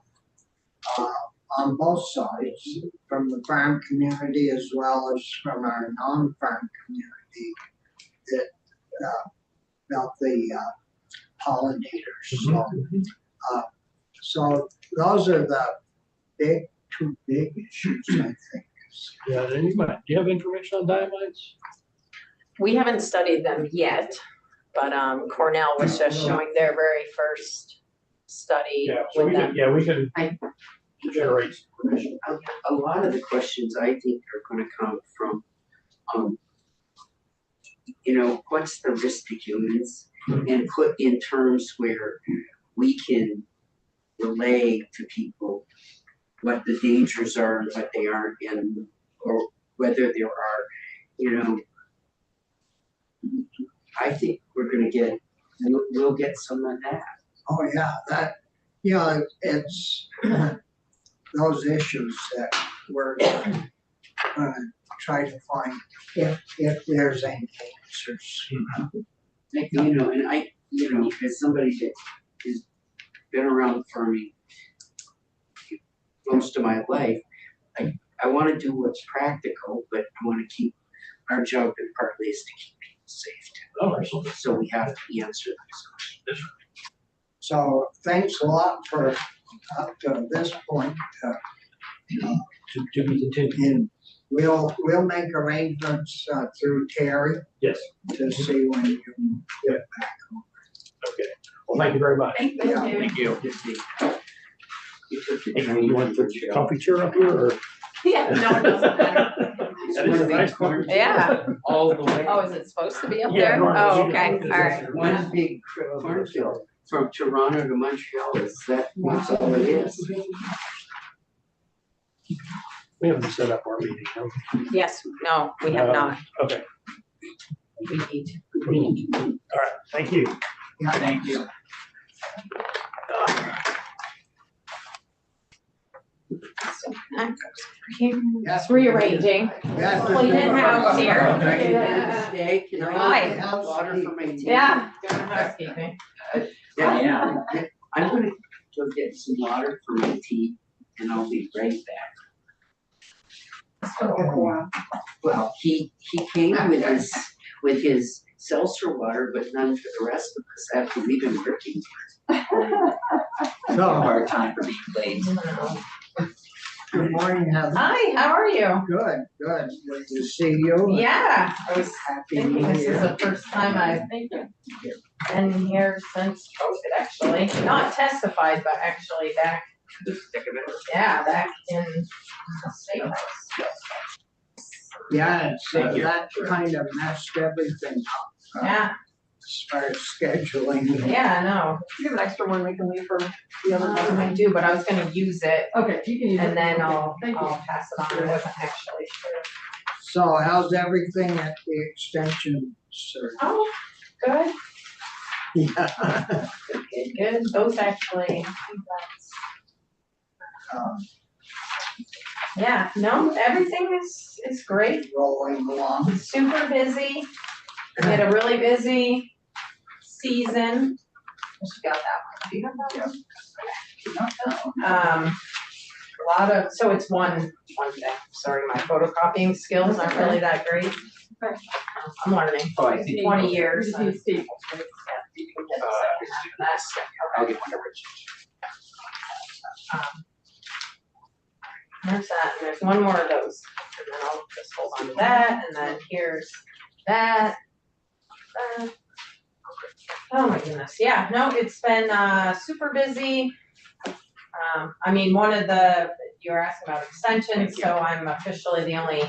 on both sides, from the farm community as well as from our non-farm community, that about the pollinators. So those are the two big issues, I think. Yeah, then do you have information on diamides? We haven't studied them yet, but Cornell was just showing their very first study Yeah, so with them. we can generate some information. A lot of the questions I think are gonna come from, what's the risk to humans? And put in terms where we can relay to people what the dangers are and what they aren't, and or whether there are, I think we'll get some of that. Oh, yeah, it's those issues that we're gonna try to find if there's any answers. And I, as somebody that has been around farming most of my life, I wanna do what's practical, but I wanna keep, our job in partly is to keep people safe too. Oh, absolutely. So we have to answer those questions. So thanks a lot for up to this point. To be continued. And we'll make arrangements through Terry Yes. to see when you can get back home. Okay. Well, thank you very much. Thank Yeah. you. Thank you. Just the- You took the Hey, train. you want the comfy chair up here or? Yeah, no, it doesn't matter. That is a nice comfy chair. Yeah. All the way. Oh, is it supposed to be up Yeah, there? normally Oh, we just okay, look at alright. this. One big cornfield from Toronto to Montreal that's all it is. We haven't set up our meeting, have we? Yes, no, we have not. Okay, We need to. all right, thank you. Yeah, thank you. Just rearranging. Cleaning house here. Today, can Hi. I have water for my tea? Yeah. Doing housekeeping. Yeah, I'm gonna go get some water for my tea and I'll be right back. Well, he came with his seltzer water, but none for the rest of us after we've been working. So, Hard time for being late. good morning, Heather. Hi, how are you? Good, good. Good to see you. Yeah, I was Happy thinking New this is Year. the first time I've been here since COVID, actually. Not testified, but actually back, yeah, back in the State House. Yeah, it's, Thank you. that kind of messed everything up Yeah, as far as scheduling. yeah, I know. You have an extra one we can leave for the other one. I do, but I was gonna use it Okay, you can use it. and then I'll Thank you. pass it on. I wasn't actually sure. So how's everything at the extension, sir? Oh, good. Yeah. Good. Those actually, I think that's. Yeah, no, everything is great. Rolling along. Super busy. We had a really busy season. Just got that one. Do you have that one? A lot of, so it's one thing. Sorry, my photocopying skills aren't really that great. I'm learning. Oh, I see. 20 years. You just need Steve. I'll get one to Rich. There's that, and there's one more of those, and then I'll just hold on to that, and then here's that. Oh my goodness, yeah, no, it's been, super busy. I mean, you were asking about extensions, so I'm officially the only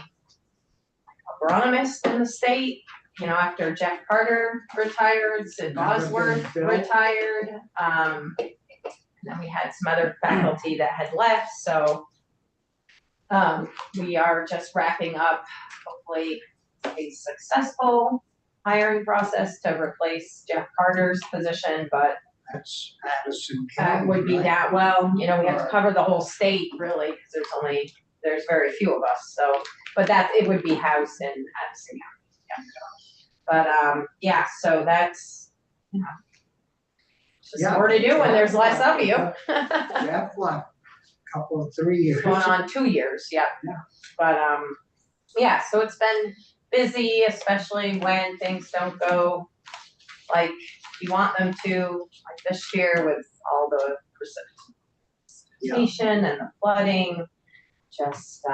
agronomist in the state. You know, after Jeff Carter retired, Sid Never been Bosworth built. retired, and then we had some other faculty that had left, so we are just wrapping up, hopefully, a successful hiring process to replace Jeff Carter's position, but That's Addison that County. would be right? that, well, you know, we have to cover the whole state really, because there's very few of us, so, but it would be housed in Addison County, yeah. But, yeah, so that's, you know, just Yeah. more to do when there's less of you. Jeff, what, couple of 3 years. Going on 2 years, yeah. Yeah. But, yeah, so it's been busy, especially when things don't go like you want them to, like this year with all the precipitation and the flooding. Just,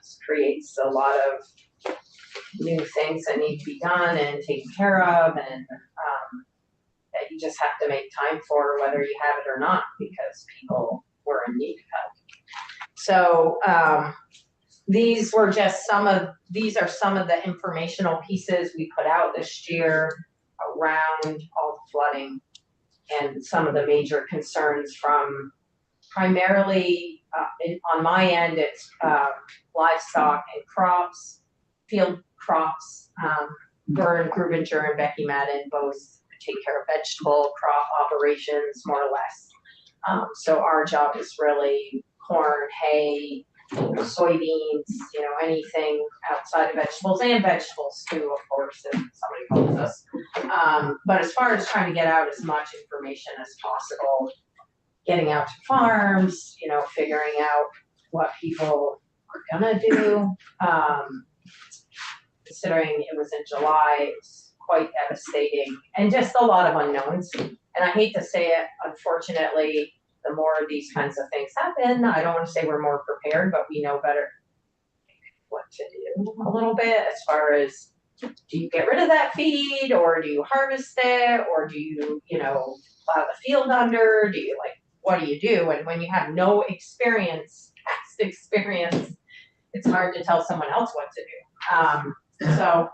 just creates a lot of new things that need to be done and taken care of, and that you just have to make time for whether you have it or not, because people were in need of help. So these are some of the informational pieces we put out this year around all the flooding and some of the major concerns from primarily on my end, it's livestock and crops, field crops. Vern Grubinger and Becky Madden both take care of vegetable crop operations, more or less. So our job is really corn, hay, soybeans, anything outside of vegetables, and vegetables too, of course, if somebody calls us. But as far as trying to get out as much information as possible, getting out to farms, figuring out what people are gonna do. Considering it was in July, it was quite devastating, and just a lot of unknowns. And I hate to say it, unfortunately, the more these kinds of things happen, I don't want to say we're more prepared, but we know better what to do a little bit as far as, do you get rid of that feed, or do you harvest it, or do you, plow the field under, do you what do you do? And when you have no experience, past experience, it's hard to tell someone else what to do. So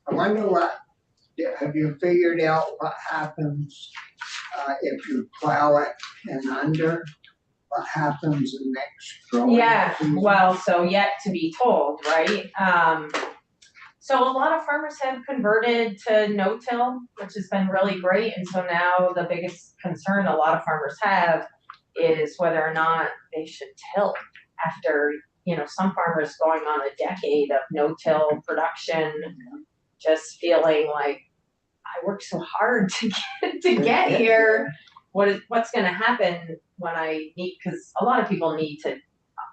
I wonder have you figured out what happens, if you plow it and under? What happens the next growing yeah, season? well, so yet to be told, right? So a lot of farmers have converted to no-till, which has been really great. And so now the biggest concern a lot of farmers have is whether or not they should till after, some farmers going on a decade of no-till production, just feeling like I worked so hard to get here. What's gonna happen when I need, because a lot of people need to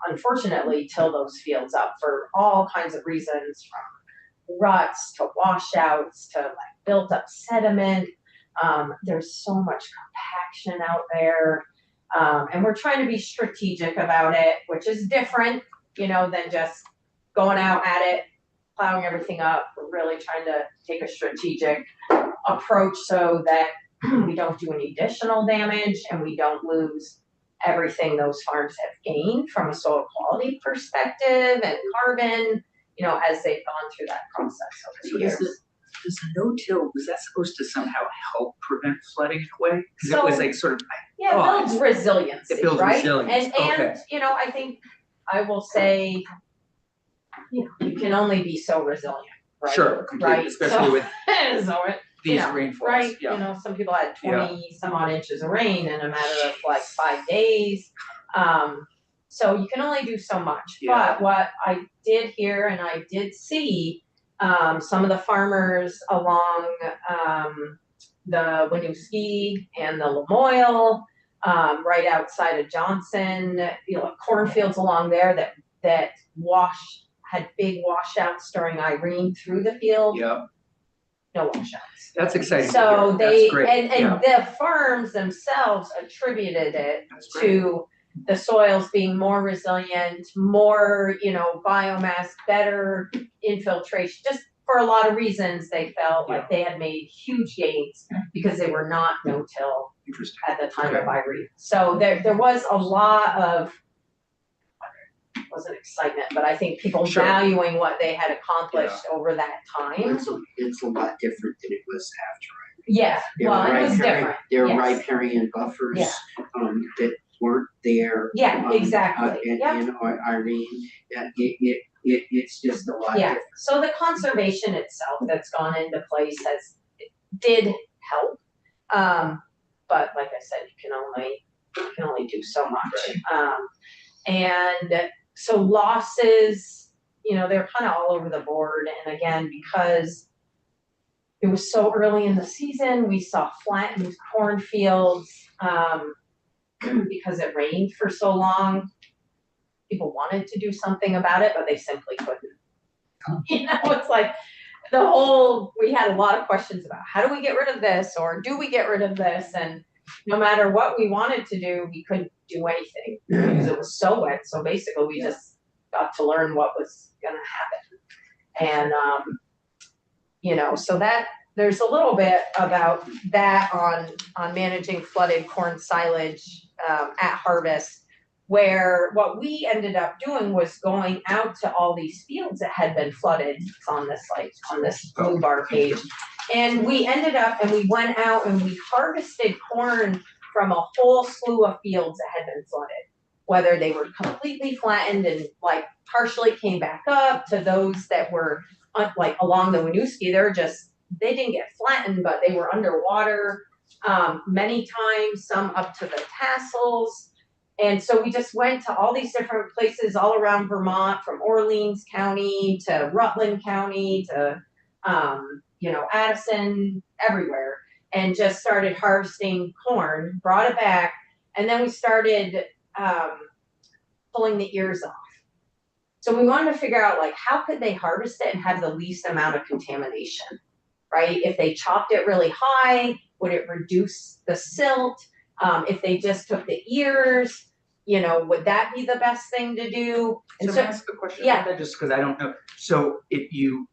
unfortunately till those fields up for all kinds of reasons, from ruts to washouts to like built up sediment. There's so much compaction out there. And we're trying to be strategic about it, which is different, than just going out at it, plowing everything up. We're really trying to take a strategic approach so that we don't do any additional damage and we don't lose everything those farms have gained from a soil quality perspective and carbon, as they've gone through that process over So the years. does the no-till, was that supposed to somehow help prevent flooding in a way? Because it was So- like sort of, Yeah, Oh, it builds resiliency, it builds right? resilience, And, okay. I think I will say, you can only be so resilient, right? sure, completely, Right, especially so- with So it, these yeah, rainfalls, right, yeah. some people had Yeah. 20 some odd inches of rain in a matter of like 5 days. So you can only do so much, Yeah. but what I did hear and I did see, some of the farmers along, the Winooski and the Lamoille, right outside of Johnson, cornfields along there that had big washouts during Irene through the field, Yeah, no washouts. that's exciting to So hear. they, That's great, and yeah, the farms themselves attributed it that's great. to the soils being more resilient, more, biomass, better infiltration, just for a lot of reasons, they felt like they had made huge gains because they were not no-till Interesting. at the time of Okay. Irene. So there was a lot of, wasn't excitement, but I think people Sure. valuing what they had accomplished over that time. It's a lot different than it was after. Yeah, There well, were it was riparian- different. There were yes. riparian buffers, Yeah. that weren't there. Yeah, exactly. In Yep. Irene, it's just a lot Yeah, different. so the conservation itself that's gone into place did help. But like I said, you can only do so much. And so losses, they're kind of all over the board. And again, because it was so early in the season, we saw flattened cornfields, because it rained for so long. People wanted to do something about it, but they simply couldn't. It's like we had a lot of questions about how do we get rid of this, or do we get rid of this? And no matter what we wanted to do, we couldn't do anything because it was so wet. So basically we just got to learn what was gonna happen. And, so that there's a little bit about that on managing flooded corn silage, at harvest, where what we ended up doing was going out to all these fields that had been flooded. It's on this blue bar page. And we went out and we harvested corn from a whole slew of fields that had been flooded, whether they were completely flattened and like partially came back up, to those that were like along the Winooski, they didn't get flattened, but they were underwater, many times, some up to the tassels. And so we just went to all these different places all around Vermont, from Orleans County to Rutland County to, Addison, everywhere, and just started harvesting corn, brought it back, and then we started pulling the ears off. So we wanted to figure out, like, how could they harvest it and have the least amount of contamination, right? If they chopped it really high, would it reduce the silt? If they just took the ears, would that be the best thing to do? And So can I ask a question yeah. about that, just because I don't know? So if you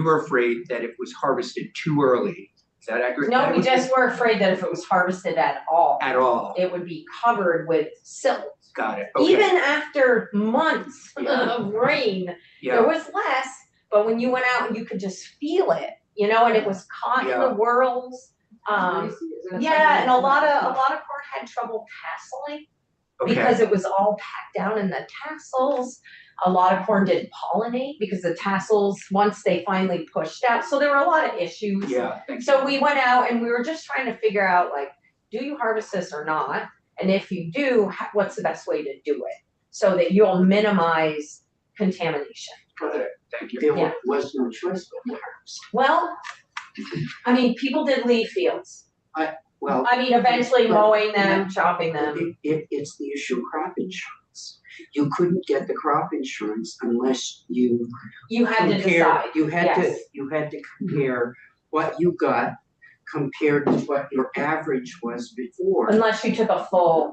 were afraid that it was harvested too early, is that accurate? No, That we would- just were afraid that if it was harvested at all, At all, it would be covered with silt. got it, okay, Even after months Yeah. of rain, there yeah, was less, but when you went out, you could just feel it, you know, and it was caught in the Yeah. whorls. Yeah, and a lot of corn had trouble tasseling okay, because it was all packed down in the tassels. A lot of corn didn't pollinate because the tassels, once they finally pushed out, so there were a lot of issues. yeah, thank you. So we went out and we were just trying to figure out, like, do you harvest this or not? And if you do, what's the best way to do it? So that you'll minimize contamination. Got it, thank you. There Yeah. was no choice but to harvest. Well, I mean, people did leave fields. Well, I mean, eventually But- mowing them, chopping but them. it's the issue of crop insurance. You couldn't get the crop insurance unless you You had to compare, decide. you had to, yes. you had to compare what you got compared to what your average was before. Unless you took a full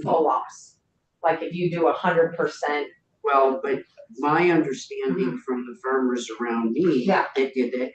loss. Like if you do 100%. Well, but my understanding from the farmers around me Yeah. that did it,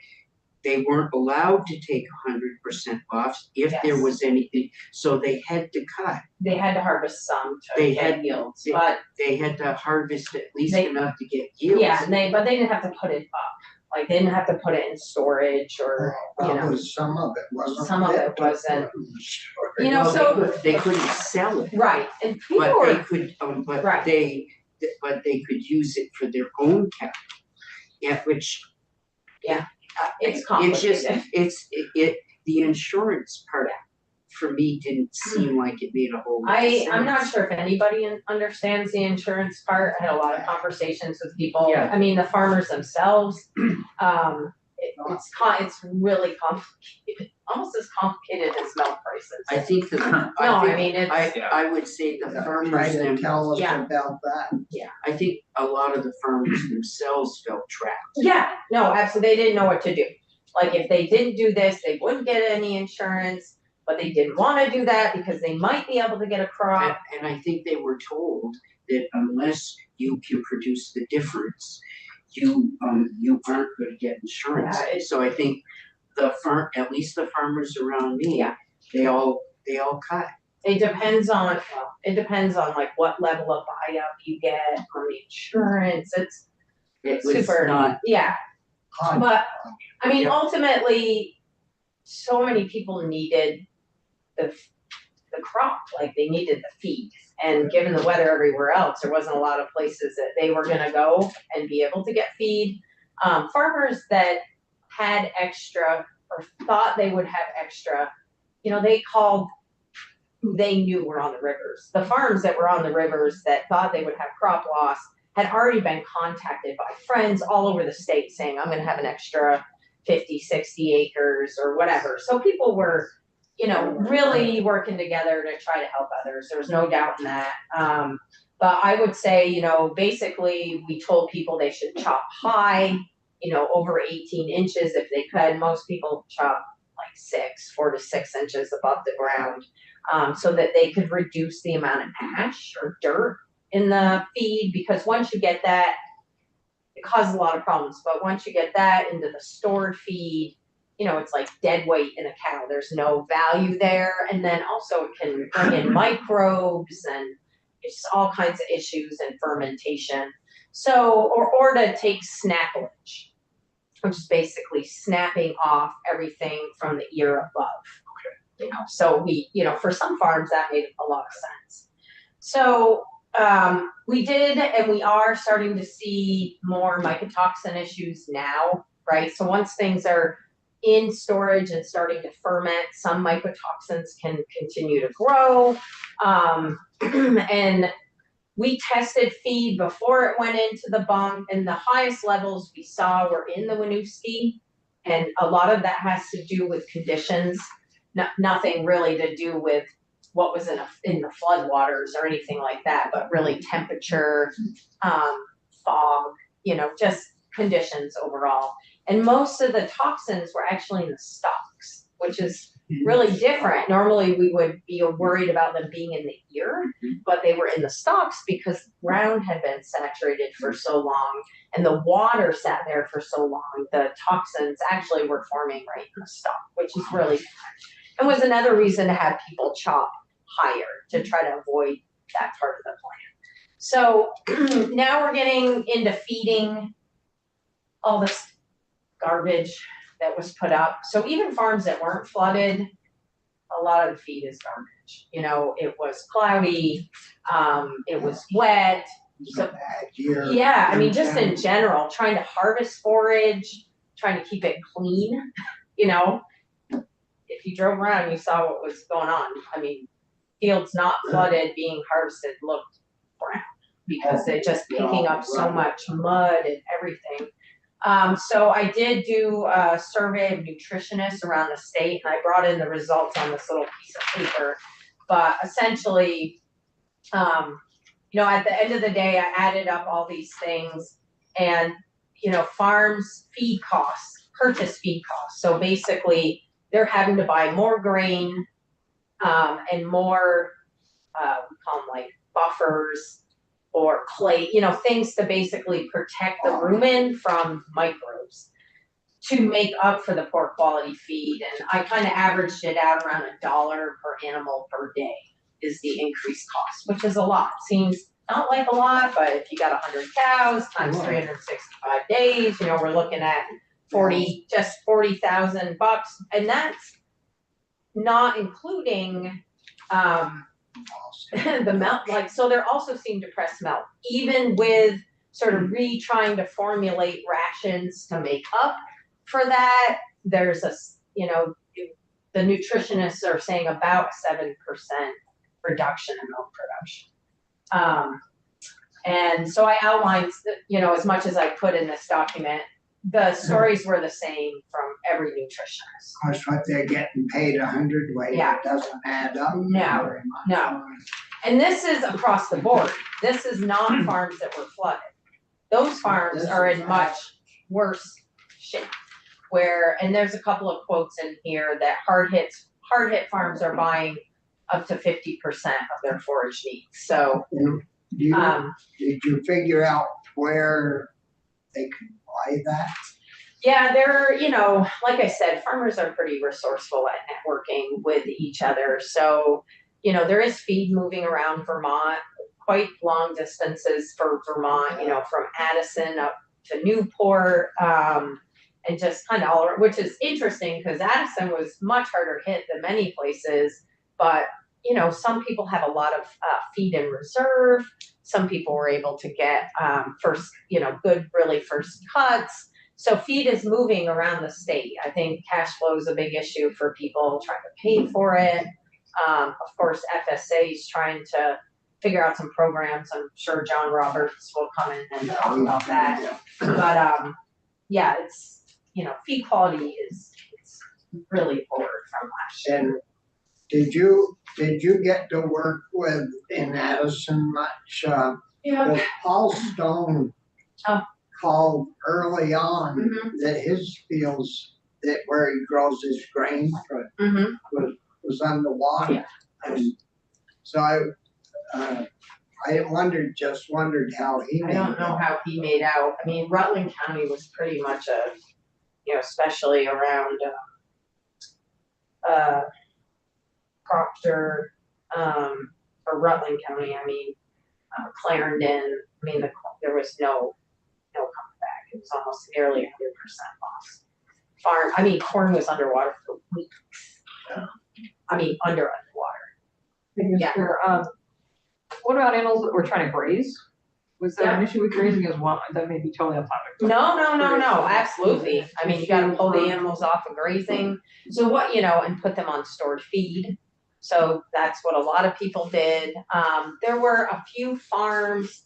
they weren't allowed to take 100% off if there Yes. was anything, so they had to cut. They had to harvest some to They get had- yields, they- but They had to harvest at least They- enough to get yields. yeah, but they didn't have to put it up. Like they didn't have to put it in storage or, you know, Probably some of it wasn't. some of it fit to wasn't. put in storage. You know, Well, so- they couldn't sell it, Right, and people but they were, could, Right. but they could use it for their own capital. Yeah, which it's It's complicated. just, the insurance part for me didn't seem like it made a whole lot of sense. I'm not sure if anybody understands the insurance part. I had a lot of conversations with people. Yeah. I mean, the farmers themselves, it's really complicated, almost as complicated as milk prices. I think that, No, I I think, mean, it's, I would say the Try farmers, to tell us Yeah. about that. I think a lot of the farmers themselves felt trapped. yeah, no, absolutely, they didn't know what to do. Like, if they didn't do this, they wouldn't get any insurance, but they didn't wanna do that because they might be able to get a crop. And I think they were told that unless you can produce the difference, you aren't gonna get insurance. Yeah, So I think at least the farmers around me, Yeah. they all cut. It depends on like what level of buy-up you get on the insurance, it's It was super, not, yeah. Hard. But, I mean, Yeah. ultimately, so many people needed the crop, like they needed the feed. And given the weather everywhere else, there wasn't a lot of places that they were gonna go and be able to get feed. Farmers that had extra or thought they would have extra, you know, they called who they knew were on the rivers. The farms that were on the rivers that thought they would have crop loss had already been contacted by friends all over the state saying, I'm gonna have an extra 50, 60 acres or whatever. So people were, you know, really working together to try to help others. There was no doubt in that. But I would say, you know, basically we told people they should chop high, you know, over 18 inches if they could. Most people chop like 4 to 6 inches above the ground, so that they could reduce the amount of ash or dirt in the feed, because once you get that, it causes a lot of problems, but once you get that into the stored feed, you know, it's like dead weight in a cow, there's no value there, and then also it can bring in microbes and just all kinds of issues and fermentation. So, or to take snappage, which is basically snapping off everything from the ear above. You know, so you know, for some farms that made a lot of sense. So, we did, and we are starting to see more mycotoxin issues now, right? So once things are in storage and starting to ferment, some mycotoxins can continue to grow. And we tested feed before it went into the bunk, and the highest levels we saw were in the Winooski. And a lot of that has to do with conditions, nothing really to do with what was in the floodwaters or anything like that, but really temperature, fog, you know, just conditions overall. And most of the toxins were actually in the stalks, which is really different. Normally, we would be worried about them being in the ear, but they were in the stalks because ground had been saturated for so long and the water sat there for so long. The toxins actually were forming right in the stalk, which is really bad. And was another reason to have people chop higher to try to avoid that part of the plant. So now we're getting into feeding all this garbage that was put up. So even farms that weren't flooded, a lot of the feed is garbage. You know, it was cloudy, it was wet. So Bad year. yeah, I mean, just in general, trying to harvest forage, trying to keep it clean, you know. If you drove around, you saw what was going on. I mean, fields not flooded being harvested looked brown because they're just picking up so much mud and everything. So I did do a survey of nutritionists around the state, and I brought in the results on this little piece of paper. But essentially, you know, at the end of the day, I added up all these things, and you know, farms feed costs, purchase feed costs. So basically, they're having to buy more grain and more, we call them like buffers or clay, you know, things to basically protect the rumen from microbes to make up for the poor quality feed. And I kind of averaged it out around $1 per animal per day is the increased cost, which is a lot. Seems not like a lot, but if you got 100 cows times 365 days, you know, we're looking at just $40,000, and that's not including the melt. Like, so they're also seeing depressed melt, even with sort of trying to formulate rations to make up for that. There's a, you know, the nutritionists are saying about 7% reduction in milk production. And so I outlined, you know, as much as I could in this document. The stories were the same from every nutritionist. Of course, what they're getting paid 100 weight, Yeah. it doesn't add up No, very much. no. And this is across the board. This is not farms that were flooded. Those farms are in much worse shape. And there's a couple of quotes in here that hard hit farms are buying up to 50% of their forage needs. So, Did you figure out where they could buy that? yeah, they're, you know, like I said, farmers are pretty resourceful at networking with each other. So, you know, there is feed moving around Vermont, quite long distances for Vermont, you know, from Addison up to Newport, and just kind of all around, which is interesting because Addison was much harder hit than many places. But, you know, some people have a lot of feed in reserve. Some people were able to get first, you know, good, really first cuts. So feed is moving around the state. I think cash flow is a big issue for people trying to pay for it. Of course, FSA is trying to figure out some programs. I'm sure John Roberts will come in and talk about that. But yeah, it's, you know, feed quality is really poor from last year. And did you get to work with in Addison much? Yeah. Well, Paul Stone called early on that his fields that where he grows his grain was underwater. Yeah. And so I just wondered how he I made don't know how he made out. I mean, Rutland County was pretty much you know, especially around Proctor, or Rutland County, I mean, Clarendon, I mean, there was no coming back. It was almost nearly 100% loss. Corn was underwater for weeks. I mean, underwater. Yeah. What about animals that were trying to graze? Was there an issue with grazing as well? That may be totally off topic. but- No, absolutely. I mean, you gotta pull the animals off of grazing. So what, you know, and put them on stored feed. So that's what a lot of people did. There were a few farms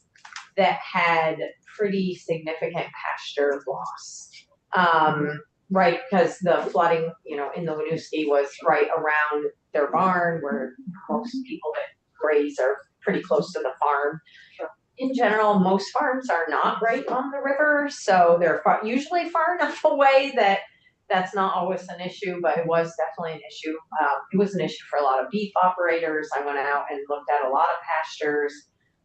that had pretty significant pasture loss. Right, because the flooding, you know, in the Winooski was right around their barn where most people that graze are pretty close to the farm. In general, most farms are not right on the river, so they're usually far enough away that that's not always an issue, but it was definitely an issue. It was an issue for a lot of beef operators. I went out and looked at a lot of pastures.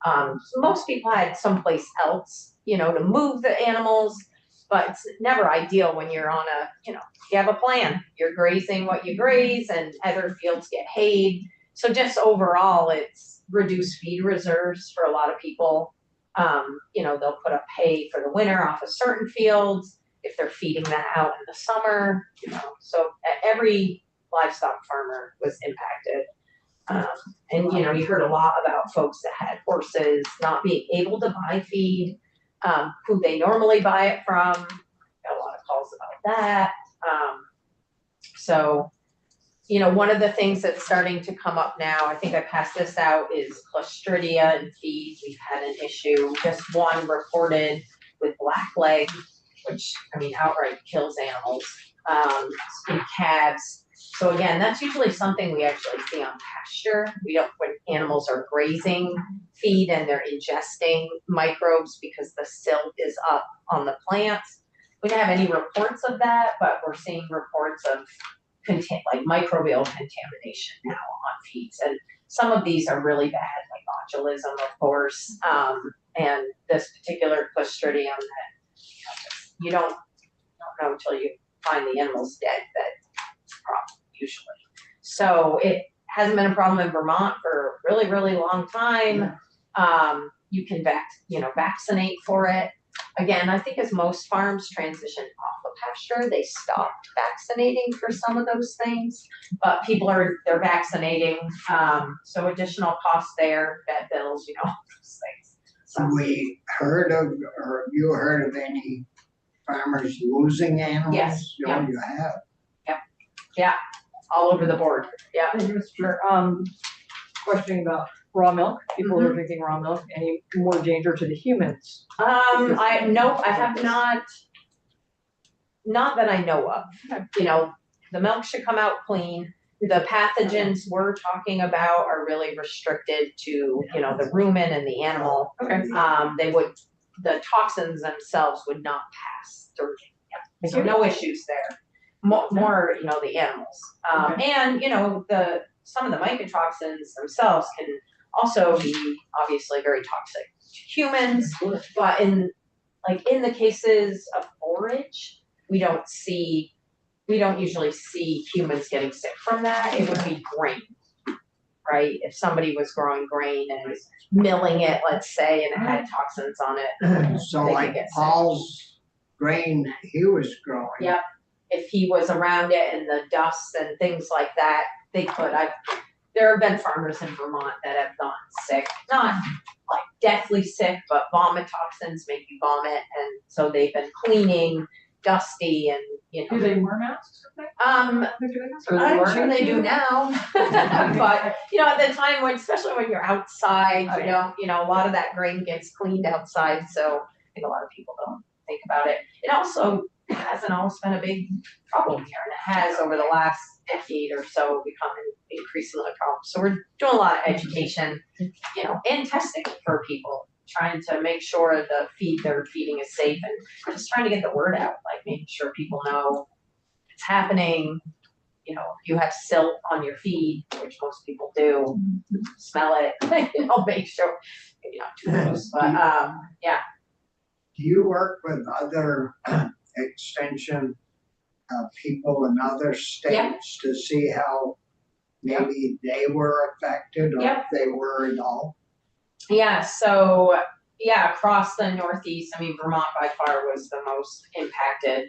So most people had someplace else, to move the animals, but it's never ideal when you're on you have a plan. You're grazing what you graze and other fields get hayed. So just overall, it's reduced feed reserves for a lot of people. They'll put up hay for the winter off of certain fields if they're feeding that out in the summer, so every livestock farmer was impacted. And you heard a lot about folks that had horses not being able to buy feed, who they normally buy it from. Got a lot of calls about that. So, one of the things that's starting to come up now, I think I passed this out, is Clostridia in feed. We've had an issue, just one reported with blackleg, which, outright kills animals, in calves. So again, that's usually something we actually see on pasture. When animals are grazing feed and they're ingesting microbes because the silt is up on the plants. We don't have any reports of that, but we're seeing reports of microbial contamination now on feeds. And some of these are really bad, like botulism, of course, and this particular Clostridium that you don't know until you find the animals dead that it's a problem usually. So it hasn't been a problem in Vermont for a really, really long time. You can vaccinate for it. Again, I think as most farms transition off of pasture, they stopped vaccinating for some of those things, but they're vaccinating. So additional costs there, vet bills, those things. So We heard of, or you heard of any farmers losing animals? Yes, yeah. You have? all over the board. Yeah. And Mr. Questioning about raw milk, people who are drinking raw milk, any more danger to the humans? Nope, I have not that I know of. The milk should come out clean. The pathogens we're talking about are really restricted to, the rumen and the animal. Okay. The toxins themselves would not pass through. Yeah. So no issues there. More, the animals. And, some of the mycotoxins themselves can also be obviously very toxic to humans, but in the cases of forage, we don't usually see humans getting sick from that. It would be grain, right? If somebody was growing grain and milling it, let's say, and it had toxins on it. So They could like get sick. Paul's grain he was growing. Yep. If he was around it and the dust and things like that, they could. There have been farmers in Vermont that have gotten sick, not like deathly sick, but vomit toxins make you vomit, and so they've been cleaning, dusty, and Do they wear masks? I'm sure they do now, but at the time especially when you're outside, a lot of that grain gets cleaned outside, so I think a lot of people don't think about it. It also hasn't always been a big problem here, and it has over the last decade or so become an increasingly a problem. So we're doing a lot of education, and testing for people, trying to make sure the feed they're feeding is safe, and just trying to get the word out, like making sure people know it's happening. If you have silt on your feed, which most people do, smell it, make sure maybe not too close, but yeah. Do you work with other extension people in other states to see how maybe they were affected or if they were at all? Yeah, so across the Northeast, Vermont by far was the most impacted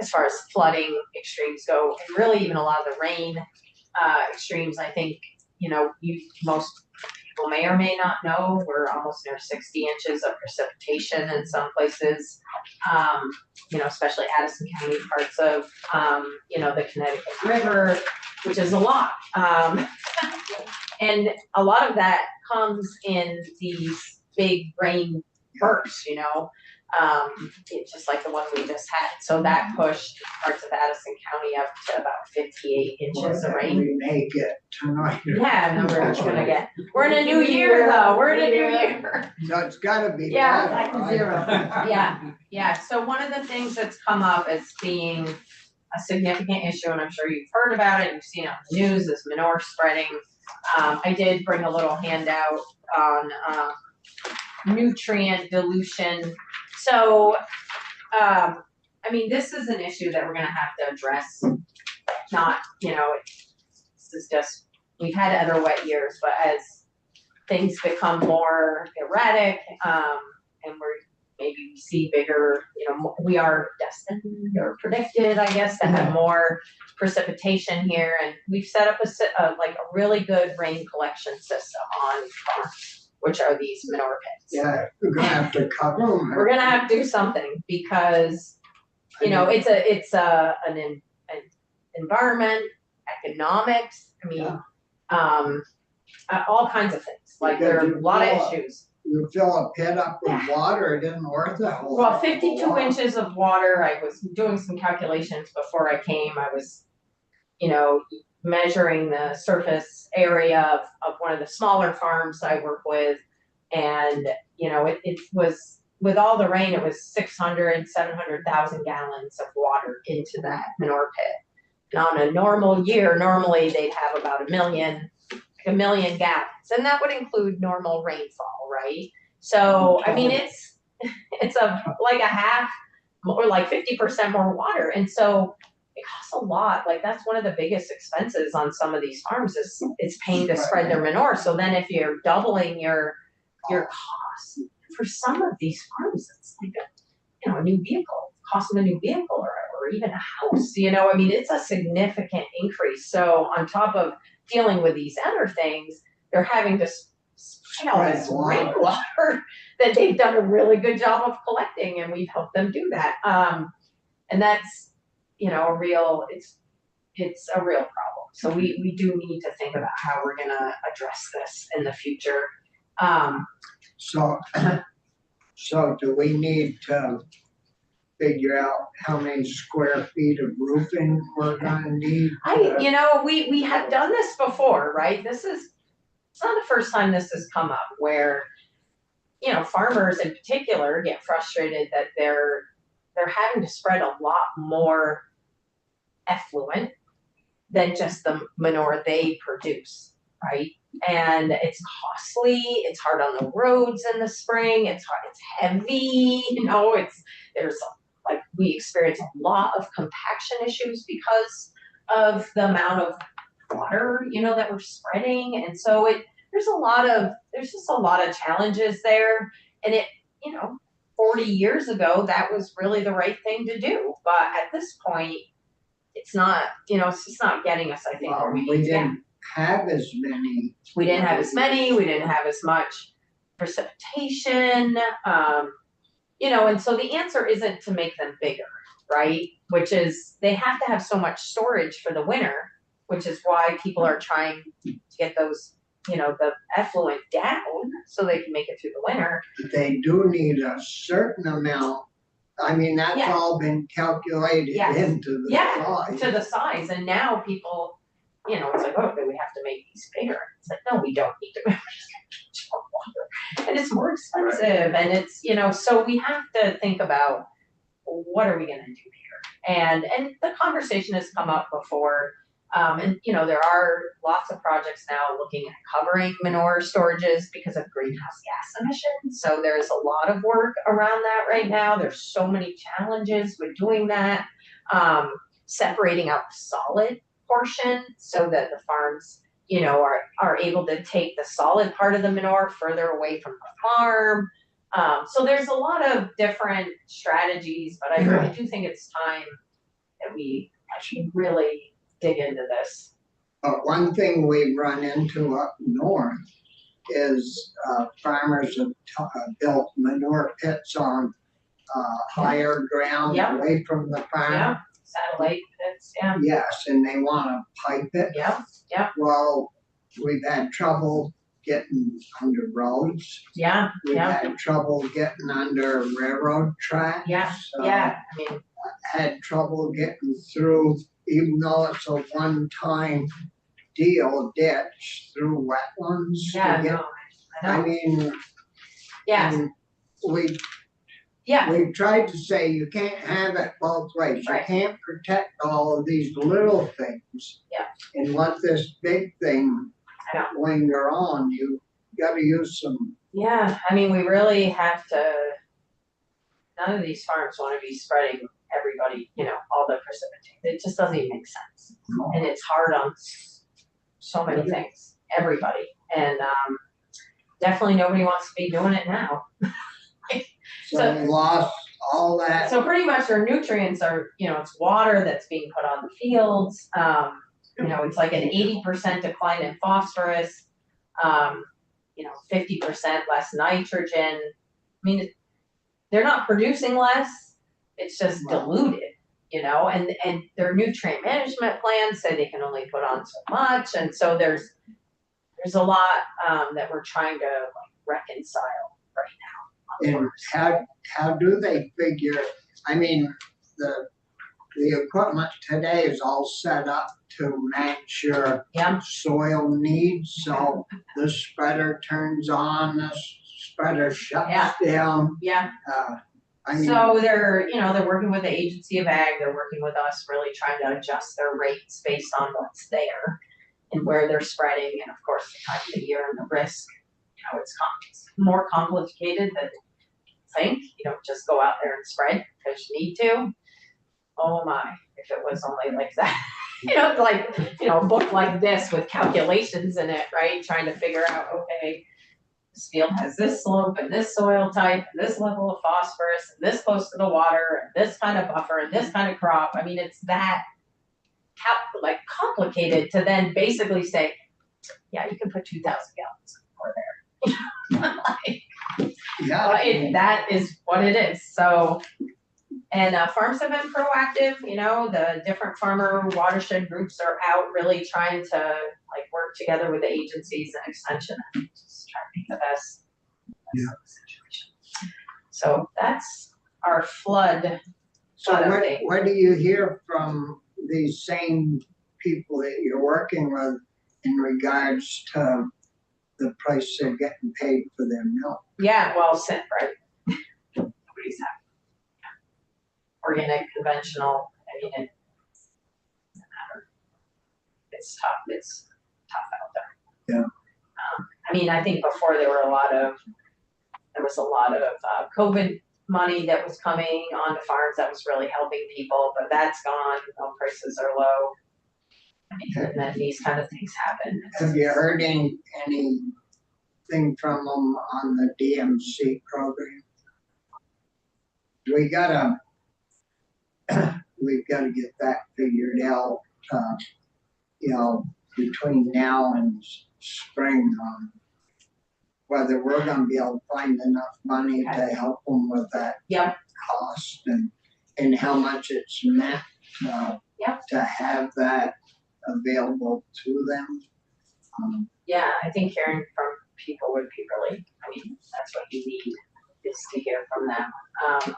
as far as flooding extremes go, and really even a lot of the rain extremes. I think, most people may or may not know, we're almost near 60 inches of precipitation in some places, especially Addison County, parts of, the Connecticut River, which is a lot. And a lot of that comes in these big rain bursts, it's just like the one we just had. So that pushed parts of Addison County up to about 58 inches of rain. We may get tonight. Yeah, we're in a new year though, we're in a new year. So it's gotta be. Yeah, better, back to right? zero. Yeah, so one of the things that's come up as being a significant issue, and I'm sure you've heard about it, you've seen it on the news, this manure spreading. I did bring a little handout on, nutrient dilution. So, I mean, this is an issue that we're gonna have to address. Not, this is just, we've had other wet years, but as things become more erratic, and maybe we see bigger, we are destined or predicted, I guess, to have more precipitation here, and we've set up a really good rain collection system on farms, which are these manure pits. Yeah, we're gonna have to cover them. We're gonna have to do something because, it's an environment, economics, I mean, all kinds of things, like there are a lot of issues. You fill a pit up with water, it isn't worth a whole Well, lot. 52 inches of water, I was doing some calculations before I came, I was, measuring the surface area of one of the smaller farms I work with. And, it was, with all the rain, it was 700,000 gallons of water into that manure pit. And on a normal year, normally they'd have about a million gallons, and that would include normal rainfall, right? So, I mean, it's like a half or like 50% more water. And so it costs a lot. Like that's one of the biggest expenses on some of these farms is paying to spread their manure. So then if you're doubling your costs for some of these farms, it's like a new vehicle, cost of a new vehicle or even a house, I mean, it's a significant increase. So on top of dealing with these other things, they're having to spray all this rainwater that they've done a really good job of collecting, and we've helped them do that. And that's, it's a real problem. So we do need to think about how we're gonna address this in the future. So do we need to figure out how many square feet of roofing we're gonna need? We have done this before, right? It's not the first time this has come up where, farmers in particular get frustrated that they're having to spread a lot more effluent than just the manure they produce, right? And it's costly, it's hard on the roads in the spring, it's heavy, we experience a lot of compaction issues because of the amount of water, that we're spreading. And so there's just a lot of challenges there. And 40 years ago, that was really the right thing to do. But at this point, it's not, it's just not getting us, I think, where we need to get. Have as many. We didn't have as many, we didn't have as much precipitation, and so the answer isn't to make them bigger, right? Which is, they have to have so much storage for the winter, which is why people are trying to get those, the effluent down so they can make it through the winter. They do need a certain amount. I mean, that's all been calculated into the size. To the size, and now people, it's like, oh, do we have to make these bigger? It's like, no, we don't need to. We're just gonna keep more water, and it's more expensive, and it's so we have to think about what are we going to do here, and the conversation has come up before, and there are lots of projects now looking at covering manure storages because of greenhouse gas emissions. So there's a lot of work around that right now. There's so many challenges with doing that, separating out the solid portion so that the farms, are able to take the solid part of the manure further away from the farm. So there's a lot of different strategies, but I really do think it's time that we actually really dig into this. One thing we've run into up north is farmers have built manure pits on higher ground away from the farm. Yeah, satellite pits, Yes, and they wanna pipe it. Yeah. Well, we've had trouble getting under roads. Yeah. We've had trouble getting under railroad tracks. I mean, had trouble getting through, even though it's a one-time deal, ditch through wetlands to get. I know. I mean. Yeah. and Yeah, we've tried to say you can't have it both ways. You Right. can't protect all of these little things. Yeah. And let this big thing I know. linger on. You gotta use some, yeah, I mean, we really have to, none of these farms wanna be spreading everybody, all the precipitation. It just doesn't even make sense. And it's hard on so many things, everybody. And, definitely nobody wants to be doing it now. so we lost all that. So pretty much our nutrients are, it's water that's being put on the fields. It's like an 80% decline in phosphorus, 50% less nitrogen. I mean, they're not producing less, it's just diluted, and their nutrient management plans say they can only put on so much. And so there's a lot, that we're trying to reconcile right now. And how do they figure, I mean, the equipment today is all set up to match your Yeah. soil needs, so the spreader turns on, the spreader shuts down. Yeah. I mean, So they're working with the Agency of Ag, they're working with us, really trying to adjust their rates based on what's there and where they're spreading, and of course, the time of the year and the risk. It's more complicated than you think. You don't just go out there and spread because you need to. Oh my, if it was only like that. A book like this with calculations in it, right? Trying to figure out, okay, this field has this slope and this soil type and this level of phosphorus and this close to the water and this kind of buffer and this kind of crop. I mean, it's that complicated to then basically say, yeah, you can put 2,000 gallons more there. yeah, That is what it is. So, and farms have been proactive. The different farmer watershed groups are out really trying to work together with the agencies and extension and just try to make the best of the situation. So that's our flood. so update. what do you hear from these same people that you're working with in regards to the price they're getting paid for their milk? Yeah, well, right. Nobody's happy. Organic, conventional, I mean, it doesn't matter. It's tough. It's tough out there. Yeah. I mean, I think before there was a lot of COVID money that was coming onto farms that was really helping people, but that's gone. Milk prices are low. And then these kind of things happen. Have you heard anything from them on the DMC program? We've gotta get that figured out, between now and spring, whether we're gonna be able to find enough money to help them with that Yep. cost and how much it's meant, Yep. to have that available to them. Yeah, I think hearing from people would be really, that's what you need, is to hear from them.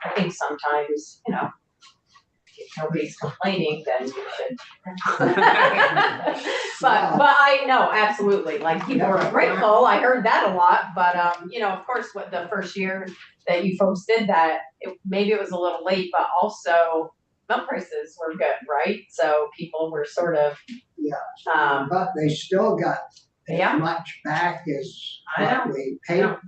I think sometimes, if nobody's complaining, then you should. But I know, absolutely, people were grateful, I heard that a lot, but, of course, what the first year that you folks did that, maybe it was a little late, but also milk prices were good, right? So people were sort of. Yeah. But they still got Yeah. as much back as I know. what we paid for.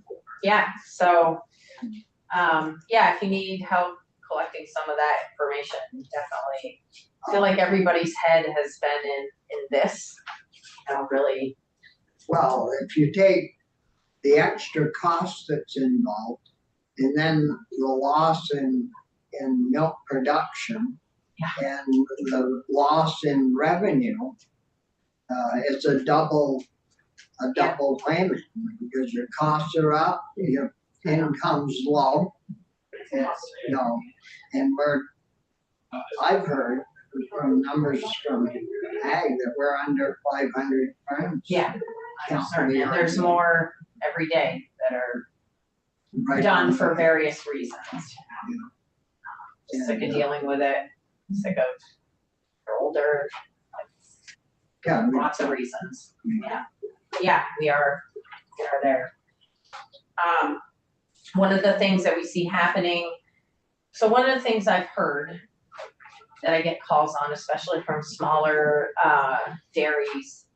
Yeah, so, if you need help collecting some of that information, definitely. I feel like everybody's head has been in this, really. Well, if you take the extra cost that's involved and then the loss in milk production and the loss in revenue, it's a double whammy because your costs are up, your income's low. And I've heard from numbers from Ag that we're under 500 farms. Yeah, I'm certain, and there's more every day that are Right. done for various reasons. Sick of And, dealing with it, sick of, they're older, yeah, lots of reasons, yeah, we are there. One of the things that we see happening So one of the things I've heard that I get calls on, especially from smaller dairies,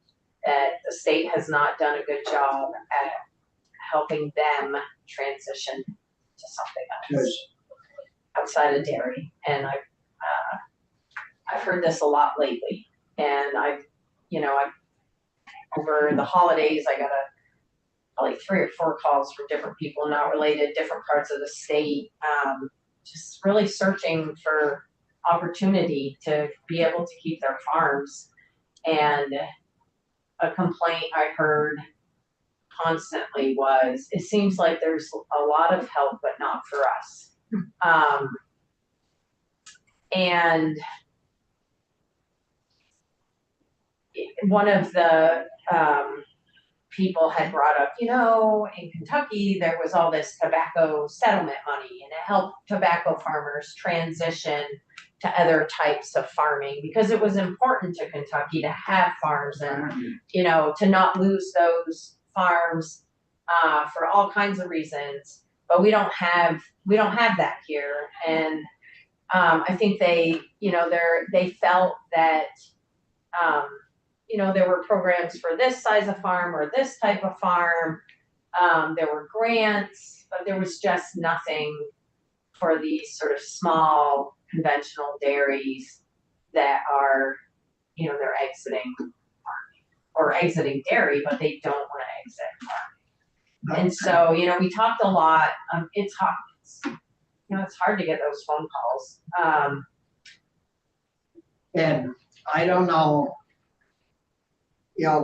that the state has not done a good job at helping them transition to something else outside of dairy. And I've heard this a lot lately. And over the holidays, I got probably 3 or 4 calls from different people not related, different parts of the state, just really searching for opportunity to be able to keep their farms. And a complaint I heard constantly was, it seems like there's a lot of help, but not for us. And one of the people had brought up, in Kentucky, there was all this tobacco settlement money, and it helped tobacco farmers transition to other types of farming because it was important to Kentucky to have farms and, to not lose those farms for all kinds of reasons. But we don't have that here. And I think they felt that, there were programs for this size of farm or this type of farm. There were grants, but there was just nothing for these sort of small conventional dairies that are, they're exiting farming or exiting dairy, but they don't want to exit farming. And so, we talked a lot. It's hard to get those phone calls. And I don't know,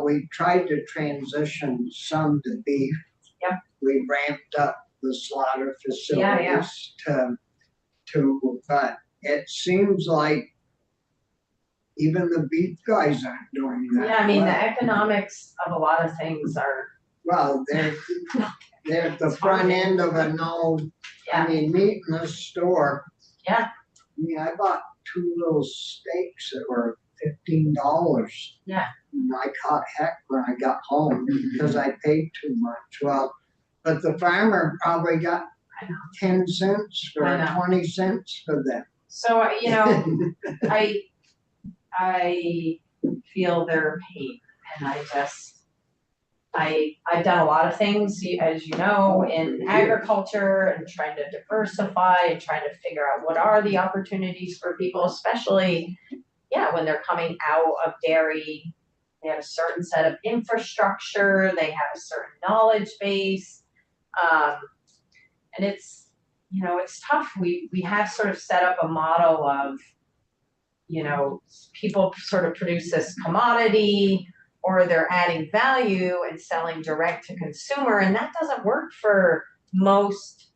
we tried to transition some to beef. Yep. We ramped up the slaughter facilities but it seems like even the beef guys aren't doing that. Yeah, I mean, well. the economics of a lot of things are. Well, they're at the front end of a no, Yeah. I mean, meat in the store. Yeah. I bought 2 little steaks that were $15. Yeah. And I caught heck when I got home because I paid too much. Well, but the farmer probably got 10 cents or I know. 20 cents for them. So, I feel their pain, and I've done a lot of things, as you know, in agriculture and trying to diversify and trying to figure out what are the opportunities for people, especially, when they're coming out of dairy. They have a certain set of infrastructure, they have a certain knowledge base, and it's tough. We have sort of set up a model of, people sort of produce this commodity, or they're adding value and selling direct to consumer, and that doesn't work for most,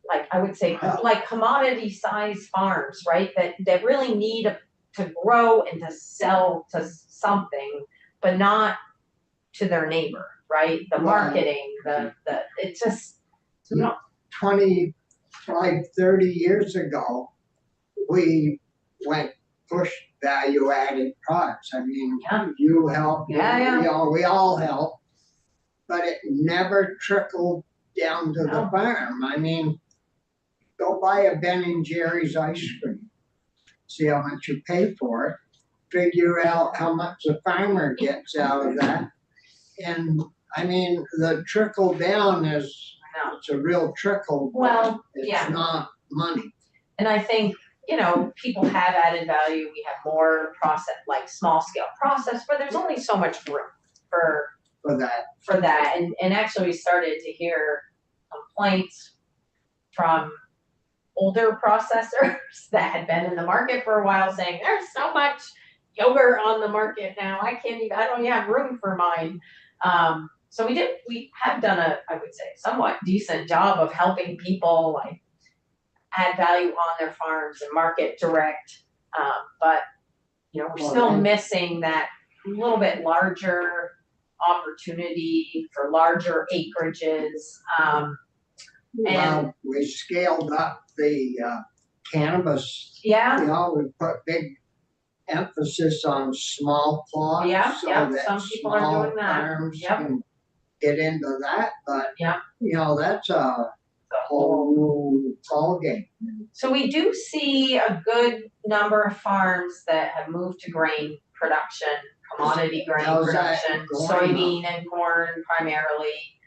like I would say, like commodity size farms, right? That really need to grow and to sell to something, but not to their neighbor, right? The marketing, it's just, 25, 30 years ago, we pushed value-added products. I mean, you help, we all help, but it never trickled down to the farm. I mean, go buy a Ben & Jerry's ice cream, see how much you pay for it, figure out how much the farmer gets out of that. And I mean, the trickle down is, it's a real trickle. Well, it's not money. And I think, people have added value. We have more small scale process, but there's only so much room for that. And actually we started to hear complaints from older processors that had been in the market for a while saying, there's so much yogurt on the market now. I don't even have room for mine. So we have done I would say, somewhat decent job of helping people add value on their farms and market direct. But, we're still missing that little bit larger opportunity for larger acreages. And we scaled up the cannabis. We put big emphasis on small plots. So that some people are doing that. Farms can get into that, but that's a whole new ballgame. So we do see a good number of farms that have moved to grain production, commodity grain How's that production, going? soybean and corn primarily.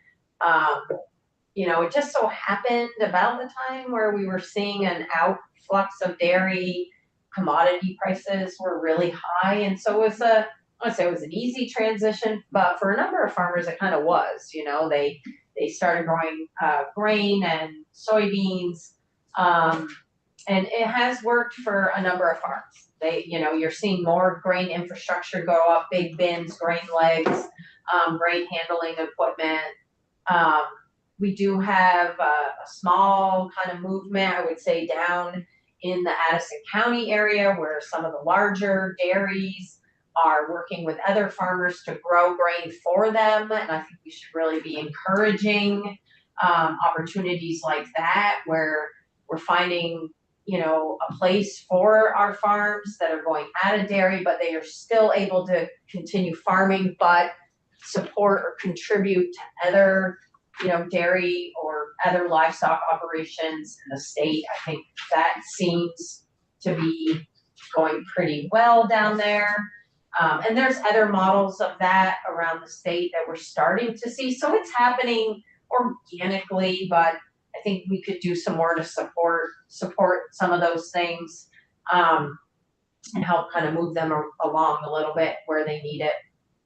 You know, it just so happened about the time where we were seeing an outflux of dairy, commodity prices were really high, and so it was I would say it was an easy transition, but for a number of farmers it kind of was, you know, they started growing grain and soybeans, and it has worked for a number of farms. You know, you're seeing more grain infrastructure go up, big bins, grain legs, grain handling equipment. We do have a small kind of movement, I would say, down in the Addison County area where some of the larger dairies are working with other farmers to grow grain for them. And I think we should really be encouraging opportunities like that where we're finding, you know, a place for our farms that are going out of dairy, but they are still able to continue farming, but support or contribute to other, you know, dairy or other livestock operations in the state. I think that seems to be going pretty well down there. And there's other models of that around the state that we're starting to see. So it's happening organically, but I think we could do some more to support some of those things, and help kind of move them along a little bit where they need it.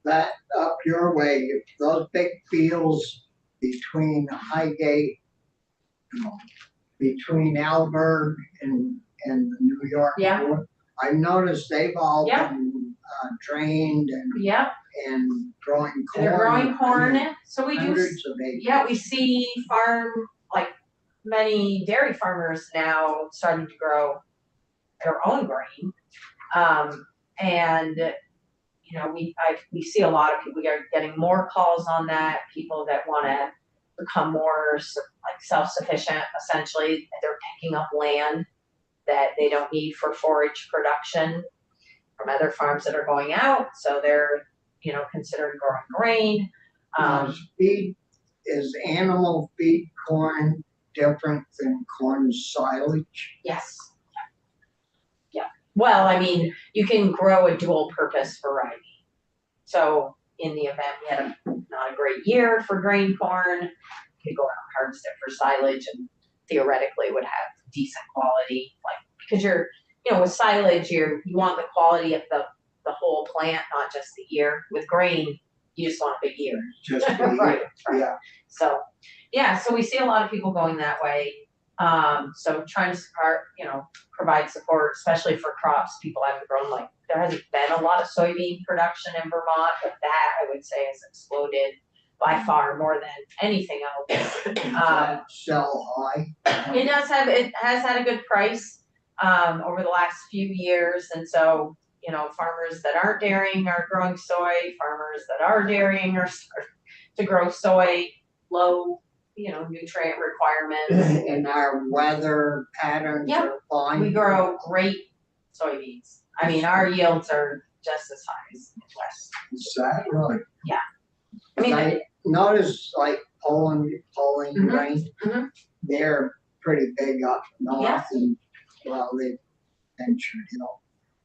That up your way, those big fields between Highgate, between Alberg and the New York. Yeah. I've noticed they've all Yeah. been drained Yeah, and growing corn. they're growing corn, so we do. Hundreds of acres. Yeah, we see like many dairy farmers now starting to grow their own grain. And you know, we see a lot of people are getting more calls on that, people that want to become more like self-sufficient, essentially. They're picking up land that they don't need for forage production from other farms that are going out, so they're, you know, considering growing grain. Is animal feed corn different than corn silage? Yes. Yeah. Well, I mean, you can grow a dual purpose variety. So in the event we had not a great year for grain corn, you could go out and harvest it for silage and theoretically would have decent quality, like, because you know, with silage, you want the quality of the whole plant, not just the ear. With grain, you just want a big ear. Just the Right. yeah. So, yeah, so we see a lot of people going that way. So trying to provide support, especially for crops people haven't grown. Like, there hasn't been a lot of soybean production in Vermont, but that I would say has exploded by far more than anything else. Sell high. It has had a good price over the last few years, and so, you know, farmers that aren't dairying are growing soy. Farmers that are dairying are starting to grow soy, low, you know, nutrient requirements. And our weather patterns Yep. are fine. We grow great soybeans. I mean, our yields are just as high as Midwest. Is that right? I mean, I noticed like Poland Mhm. grain, Mhm. they're pretty big up north Yeah. and, well, they ventured, you know.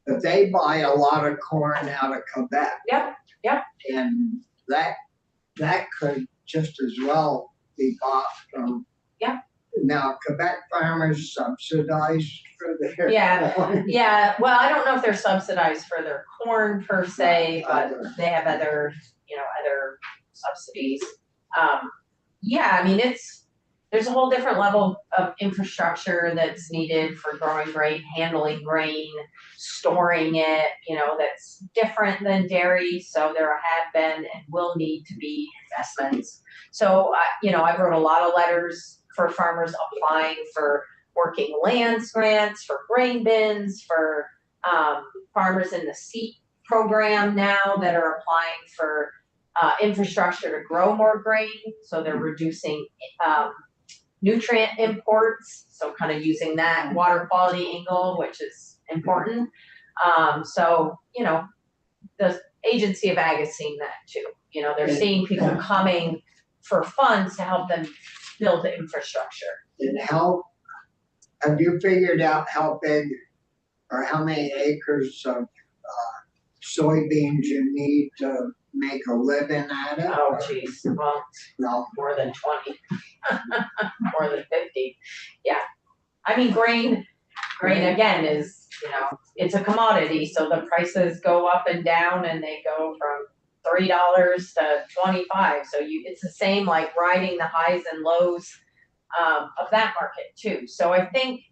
But they buy a lot of corn out of Quebec. Yep, yep. And that could just as well be bought from. Yeah. Now Quebec farmers subsidize for their Yeah. corn. Yeah, well, I don't know if they're subsidized for their corn per se, but Other. they have other subsidies. Yeah, I mean, there's a whole different level of infrastructure that's needed for growing grain, handling grain, storing it, you know, that's different than dairy. So there have been and will need to be investments. So, you know, I wrote a lot of letters for farmers applying for working lands grants, for grain bins, for farmers in the SEAP program now that are applying for infrastructure to grow more grain. So they're reducing nutrient imports, so kind of using that water quality angle, which is important. So, you know, the Agency of Ag is seeing that too. You know, they're seeing people coming for funds to help them build the infrastructure. And have you figured out how big or how many acres of soybeans you need to make a living at it? Oh, geez, well, No, more than 20, more than 50, yeah. I mean, grain again is, it's a commodity, so the prices go up and down and they go from $3 to 25, so it's the same like riding the highs and lows of that market too. So I think,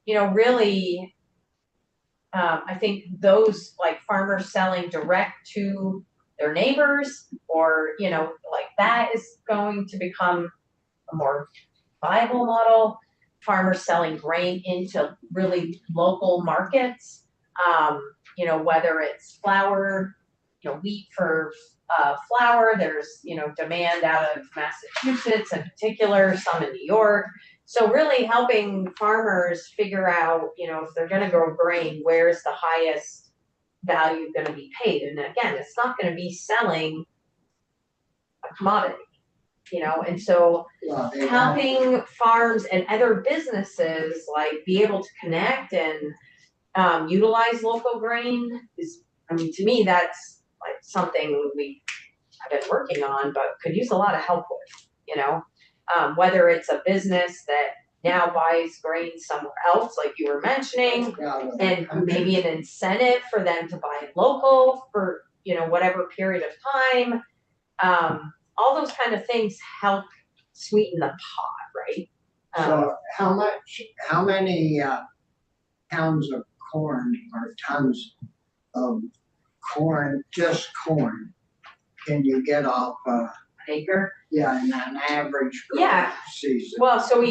really, I think those like farmers selling direct to their neighbors or, like that is going to become a more viable model. Farmers selling grain into really local markets, whether it's flour, wheat for flour, there's, demand out of Massachusetts in particular, some in New York. So really helping farmers figure out, if they're gonna grow grain, where's the highest value gonna be paid? And again, it's not gonna be selling a commodity, and so well, they don't. helping farms and other businesses like be able to connect and utilize local grain is, to me, that's like something we have been working on, but could use a lot of help with, whether it's a business that now buys grain somewhere else, like you were mentioning, and maybe an incentive for them to buy local for, whatever period of time. All those kind of things help sweeten the pot, right? So how many pounds of corn or tons of corn, just corn, can you get off, An acre. in an average Yeah. season? Well, so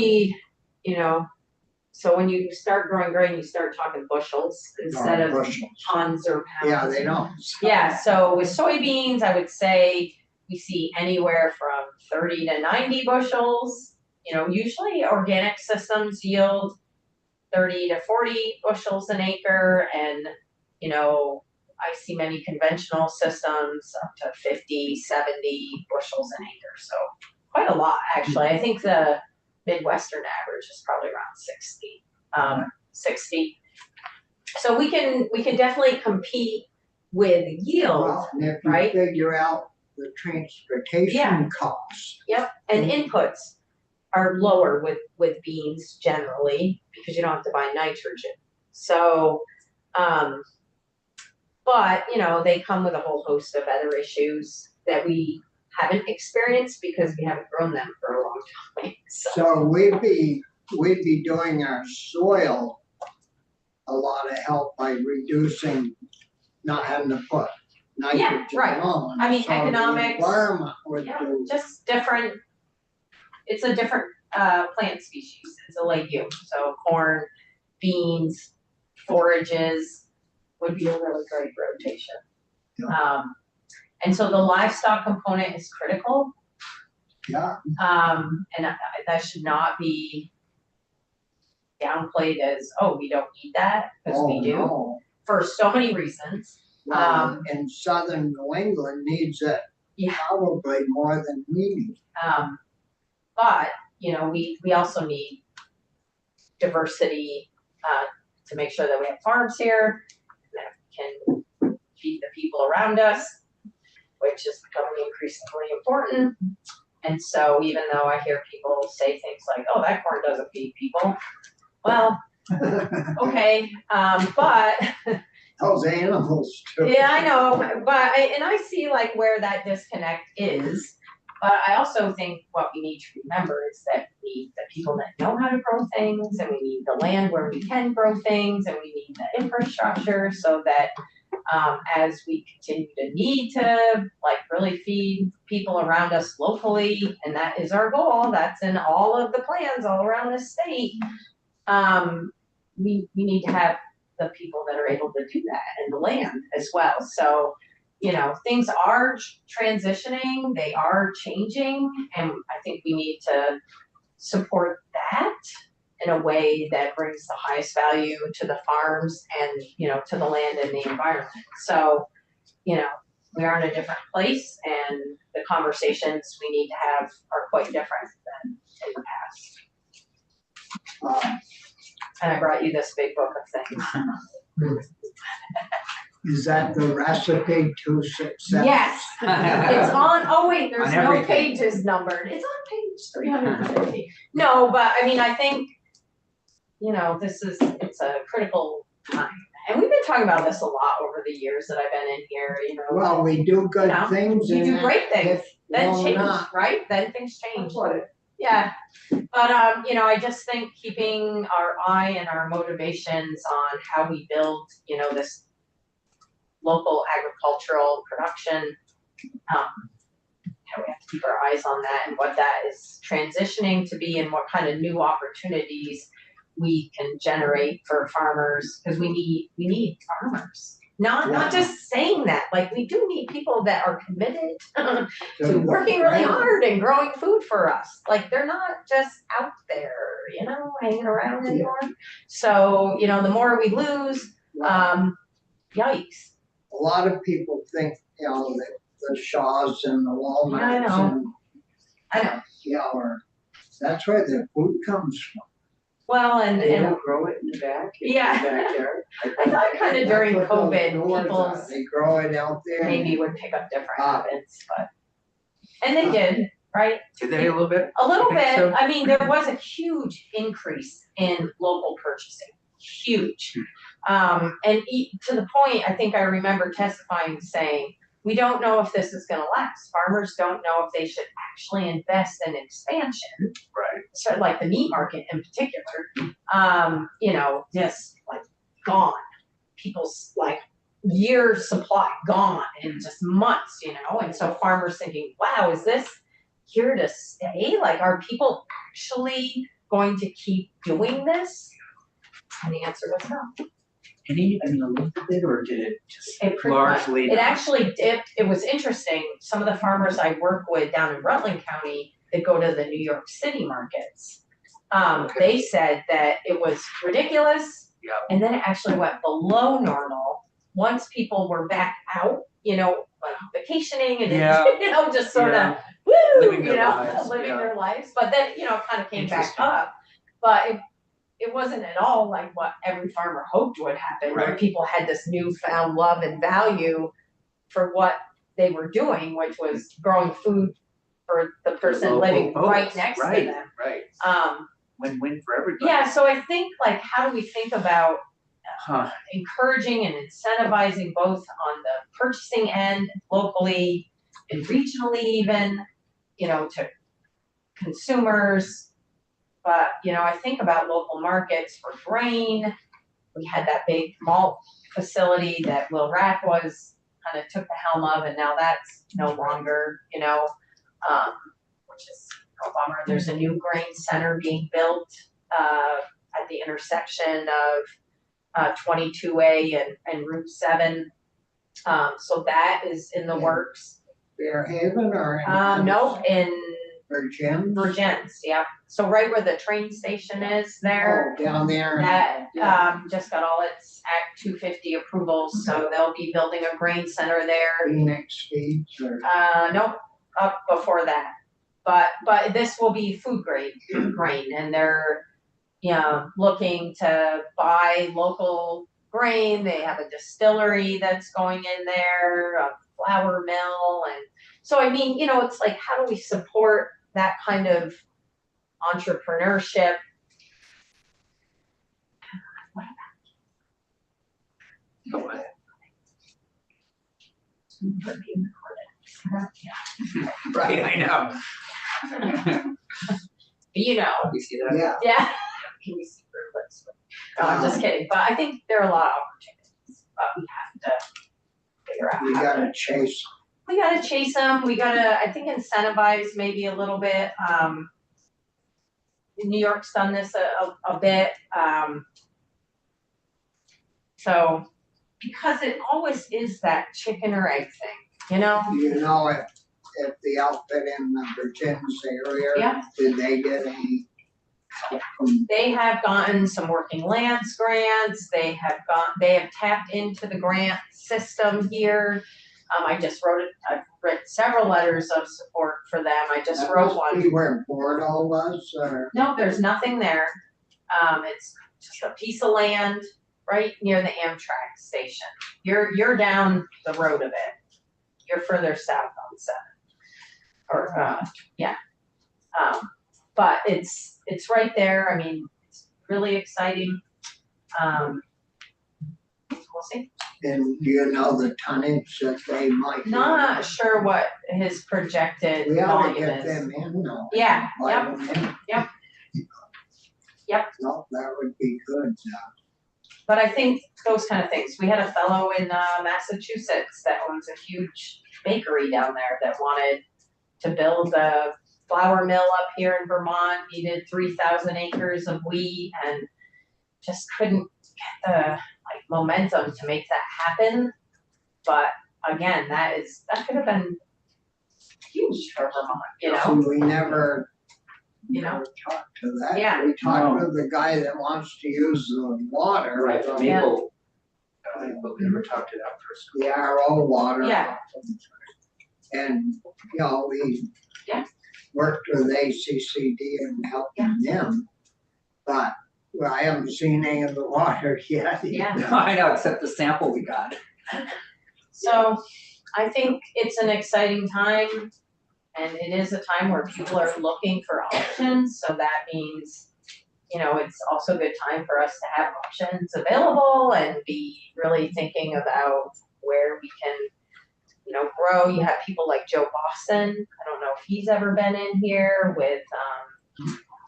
so when you start growing grain, you start talking bushels instead of Bushels. tons or pounds. Yeah, they don't. Yeah, so with soybeans, I would say we see anywhere from 30 to 90 bushels. Usually organic systems yield 30 to 40 bushels an acre, and I see many conventional systems up to 50, 70 bushels an acre. So quite a lot, actually. I think the Midwestern average is probably around 60. So we can definitely compete with yield, Well, and if you right? figure out the transportation Yeah. costs. Yep, and inputs are lower with beans generally because you don't have to buy nitrogen. So, but they come with a whole host of other issues that we haven't experienced because we haven't grown them for a long time. So we'd be doing our soil a lot of help by reducing, not having to put nitrogen right. on. I mean, So the economics, environment would Yeah, do. just different. It's a different plant species. It's a legume. So corn, beans, forages would be a really great rotation. Yeah. And so the livestock component is critical. Yeah, And that should not be downplayed as, we don't need that, because we do, no. for so many reasons. Well, and southern New England needs it Yeah. probably more than we need. But, we also need diversity to make sure that we have farms here that can feed the people around us, which is becoming increasingly important. And so even though I hear people say things like, oh, that corn doesn't feed people, well, okay, but Those animals too. yeah, I know, but I see like where that disconnect is. But I also think what we need to remember is that we need the people that know how to grow things, and we need the land where we can grow things, and we need the infrastructure so that as we continue to need to like really feed people around us locally, and that is our goal, that's in all of the plans all around the state, we need to have the people that are able to do that and the land as well. So, things are transitioning, they are changing, and I think we need to support that in a way that brings the highest value to the farms and, to the land and the environment. So, we are in a different place, and the conversations we need to have are quite different than in the past. Uh, And I brought you this big book of things. Is that the recipe 267? Yes, it's on, oh wait, there's On no everything. pages numbered, it's on page 350. No, but I mean, I think, you know, it's a critical time. And we've been talking about this a lot over the years that I've been in here, you know. Well, we do good Yeah. things You and do great things, then well, change, not. right? Then things change. Yeah, but you know, I just think keeping our eye and our motivations on how we build, you know, this local agricultural production, you know, we have to keep our eyes on that and what that is transitioning to be and what kind of new opportunities we can generate for farmers, because we need farmers. Not just saying that, like, we do need people that are committed to working really hard and growing food for us. Like, they're not just out there, you know, hanging around anymore. So, you know, the more we lose, yikes. A lot of people think, you know, that the Shaws and the Walmarts I know. and, I know, you know, that's where the food comes from. well, They and don't grow it in the back, in the Yeah. backyard. I thought kind of during That's what those COVID, doors are. people's They grow it out there. maybe would pick up different Ah. habits, but, and they did, right? Did they a little bit? A little You think bit, so? I mean, there was a huge increase in local purchasing, huge. And to the point, I think I remember testifying saying, we don't know if this is gonna last. Farmers don't know if they should actually invest in expansion. Right. So like the meat market in particular, you know, just like gone. People's like years supply gone in just months, you know? And so farmers thinking, wow, is this here to stay? Like, are people actually going to keep doing this? And the answer was no. I mean, a little bit, or did it just It pretty much- largely? It actually dipped. It was interesting. Some of the farmers I work with down in Rutland County that go to the New York City markets, they said that it was ridiculous. Yeah. And then it actually went below normal once people were back out, you know, like vacationing and, Yeah. you know, just sort of, Yeah. woo, Living you their know, lives, living yeah. their lives. But then, you know, it kind of came back Interesting. up. But it wasn't at all like what every farmer hoped would happen, where Right. people had this newfound love and value for what they were doing, which was growing food for the person local living right folks. next Right, to them. Right, win-win for everybody. Yeah, so I think like, how do we think about Huh, encouraging and incentivizing both on the purchasing end locally and regionally even, you know, to consumers. But, you know, I think about local markets for grain. We had that big malt facility that Will Rack was kind of took the helm of, and now that's no longer, you know, which is a bummer. There's a new grain center being built at the intersection of 22A and Route 7. So that is in the Yeah. works. Fairhaven or in? No, in Virgin? Virgins, yeah. So right where the train station is there, Oh, down there. that yeah. just got all its Act 250 approvals, so they'll be building a grain center there. Phoenix Feeds or? Nope, up before that. But this will be food grade grain, and they're, you know, looking to buy local grain. They have a distillery that's going in there, a flour mill, and so I mean, you know, it's like, how do we support that kind of entrepreneurship? go ahead. Right, I know. You know, You see that? Yeah. yeah. Can we see her lips? No, I'm just kidding, but I think there are a lot of opportunities, but we have to figure out We how to. gotta chase. We gotta chase them, we gotta, I think, incentivize maybe a little bit, New York's done this a bit, so, because it always is that chicken or egg thing, you know? Do you know if the outfit in the Virgins area? Yeah. Did they get any help from? They have gotten some working lands grants, they have tapped into the grant system here. I just I've written several letters of support for them. I just wrote That one. must be where Bordeaux was, or, No, there's nothing there. It's just a piece of land right near the Amtrak station. You're down the road of it. You're further south on 7. Or, yeah. But it's right there. I mean, it's really exciting. We'll see. and do you know the tonnage that they might? Not sure what his projected We ought to volume get is. them in though. Yeah, Buy yep, them in. Yep. Yep. No, that would be good, but I think those kind of things. We had a fellow in Massachusetts that owns a huge bakery down there that wanted to build a flour mill up here in Vermont, needed 3,000 acres of wheat and just couldn't get the momentum to make that happen. But again, that could have been huge for Vermont, you know? So we never talked to that. Yeah. We talked to the guy that wants to use the water. Right, from Maple, but we never talked to that person. The RO water. Yeah. And, we Yeah. worked with ACCD and helping them. But I haven't seen any of the water yet. Yeah. I know, except the sample we got. So I think it's an exciting time, and it is a time where people are looking for options. So that means, it's also a good time for us to have options available and be really thinking about where we can, grow. You have people like Joe Boston. I don't know if he's ever been in here with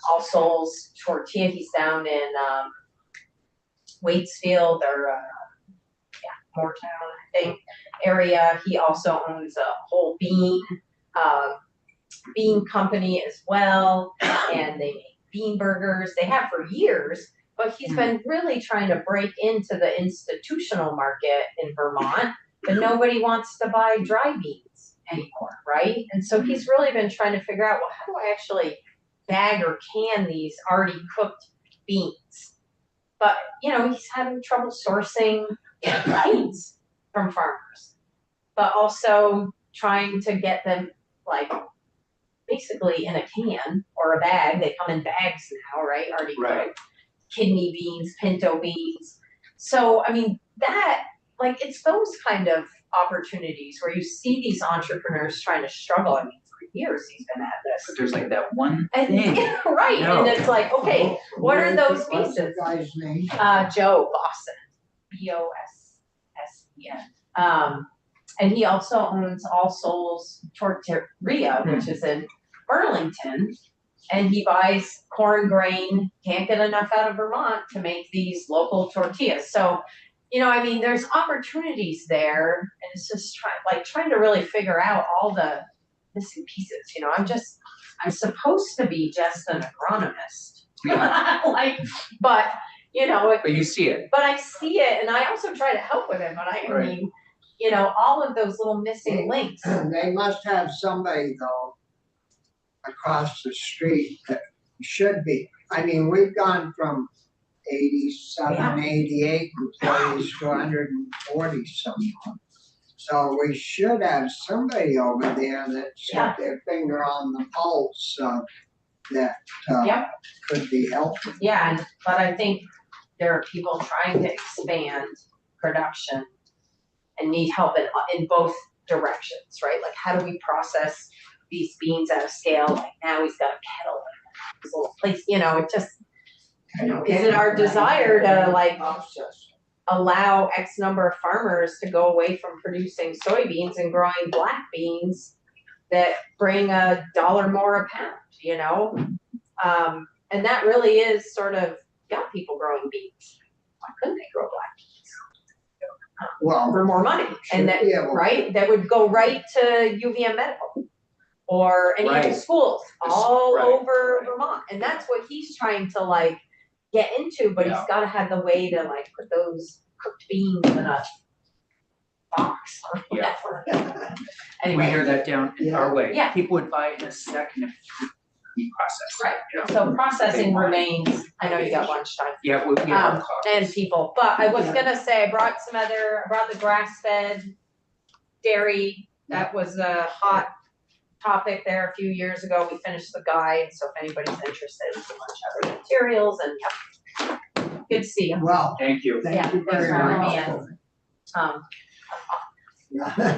All Souls Tortilla. He's down in Waitsfield or Moortown, I think, area. He also owns a whole bean company as well, and they make bean burgers. They have for years, but he's been really trying to break into the institutional market in Vermont, but nobody wants to buy dry beans anymore, right? And so he's really been trying to figure out, well, how do I actually bag or can these already cooked beans? But, he's having trouble sourcing beans from farmers, but also trying to get them basically in a can or a bag. They come in bags now, right? Already cooked. Kidney beans, pinto beans. So, I mean, that, it's those kind of opportunities where you see these entrepreneurs trying to struggle. I mean, for years he's been at this. But there's that one And, thing. right, No. and it's okay, what are those What's the pieces? guy's name? Joe Boston, Bossen. And he also owns All Souls Tortilla, which is in Burlington. And he buys corn grain, can't get enough out of Vermont to make these local tortillas. So, there's opportunities there, and it's just trying to really figure out all the missing pieces. I'm supposed to be just an agronomist. Yeah. But But you see it. but I see it, and I also try to help with it, but I Right. mean, all of those little missing links. They must have somebody though across the street that should be. I mean, we've gone from 87, 88 employees to 140 someone. So we should have somebody over there that's got their finger on the pulse that could be helpful. Yeah, but I think there are people trying to expand production and need help in both directions, right? How do we process these beans at a scale? Now he's got a kettle, this little place, it just, is it our desire to allow X number of farmers to go away from producing soybeans and growing black beans that bring $1 more a pound, and that really is sort of young people growing beans. Why couldn't they grow black beans? Well, For more money, and that, yeah, well, right, that would go right to UVM Medical or any of the Right. schools all Right, over right. Vermont, and that's what he's trying to get into, but he's Yeah. gotta have the way to put those cooked beans in a box or Yeah. whatever. We Anyway, hear that down our way. Yeah. People would buy it in a second if we process. right, so processing remains, I know you got lunchtime. Yeah, we have coffee. And people, but I was gonna say, I brought the grass fed dairy, that was a hot topic there a few years ago. We finished the guide, so if anybody's interested, there's a bunch of other materials and, yep. Good to see you. Well, Thank you. thank you Yeah, very thanks for having much. me in. Yeah.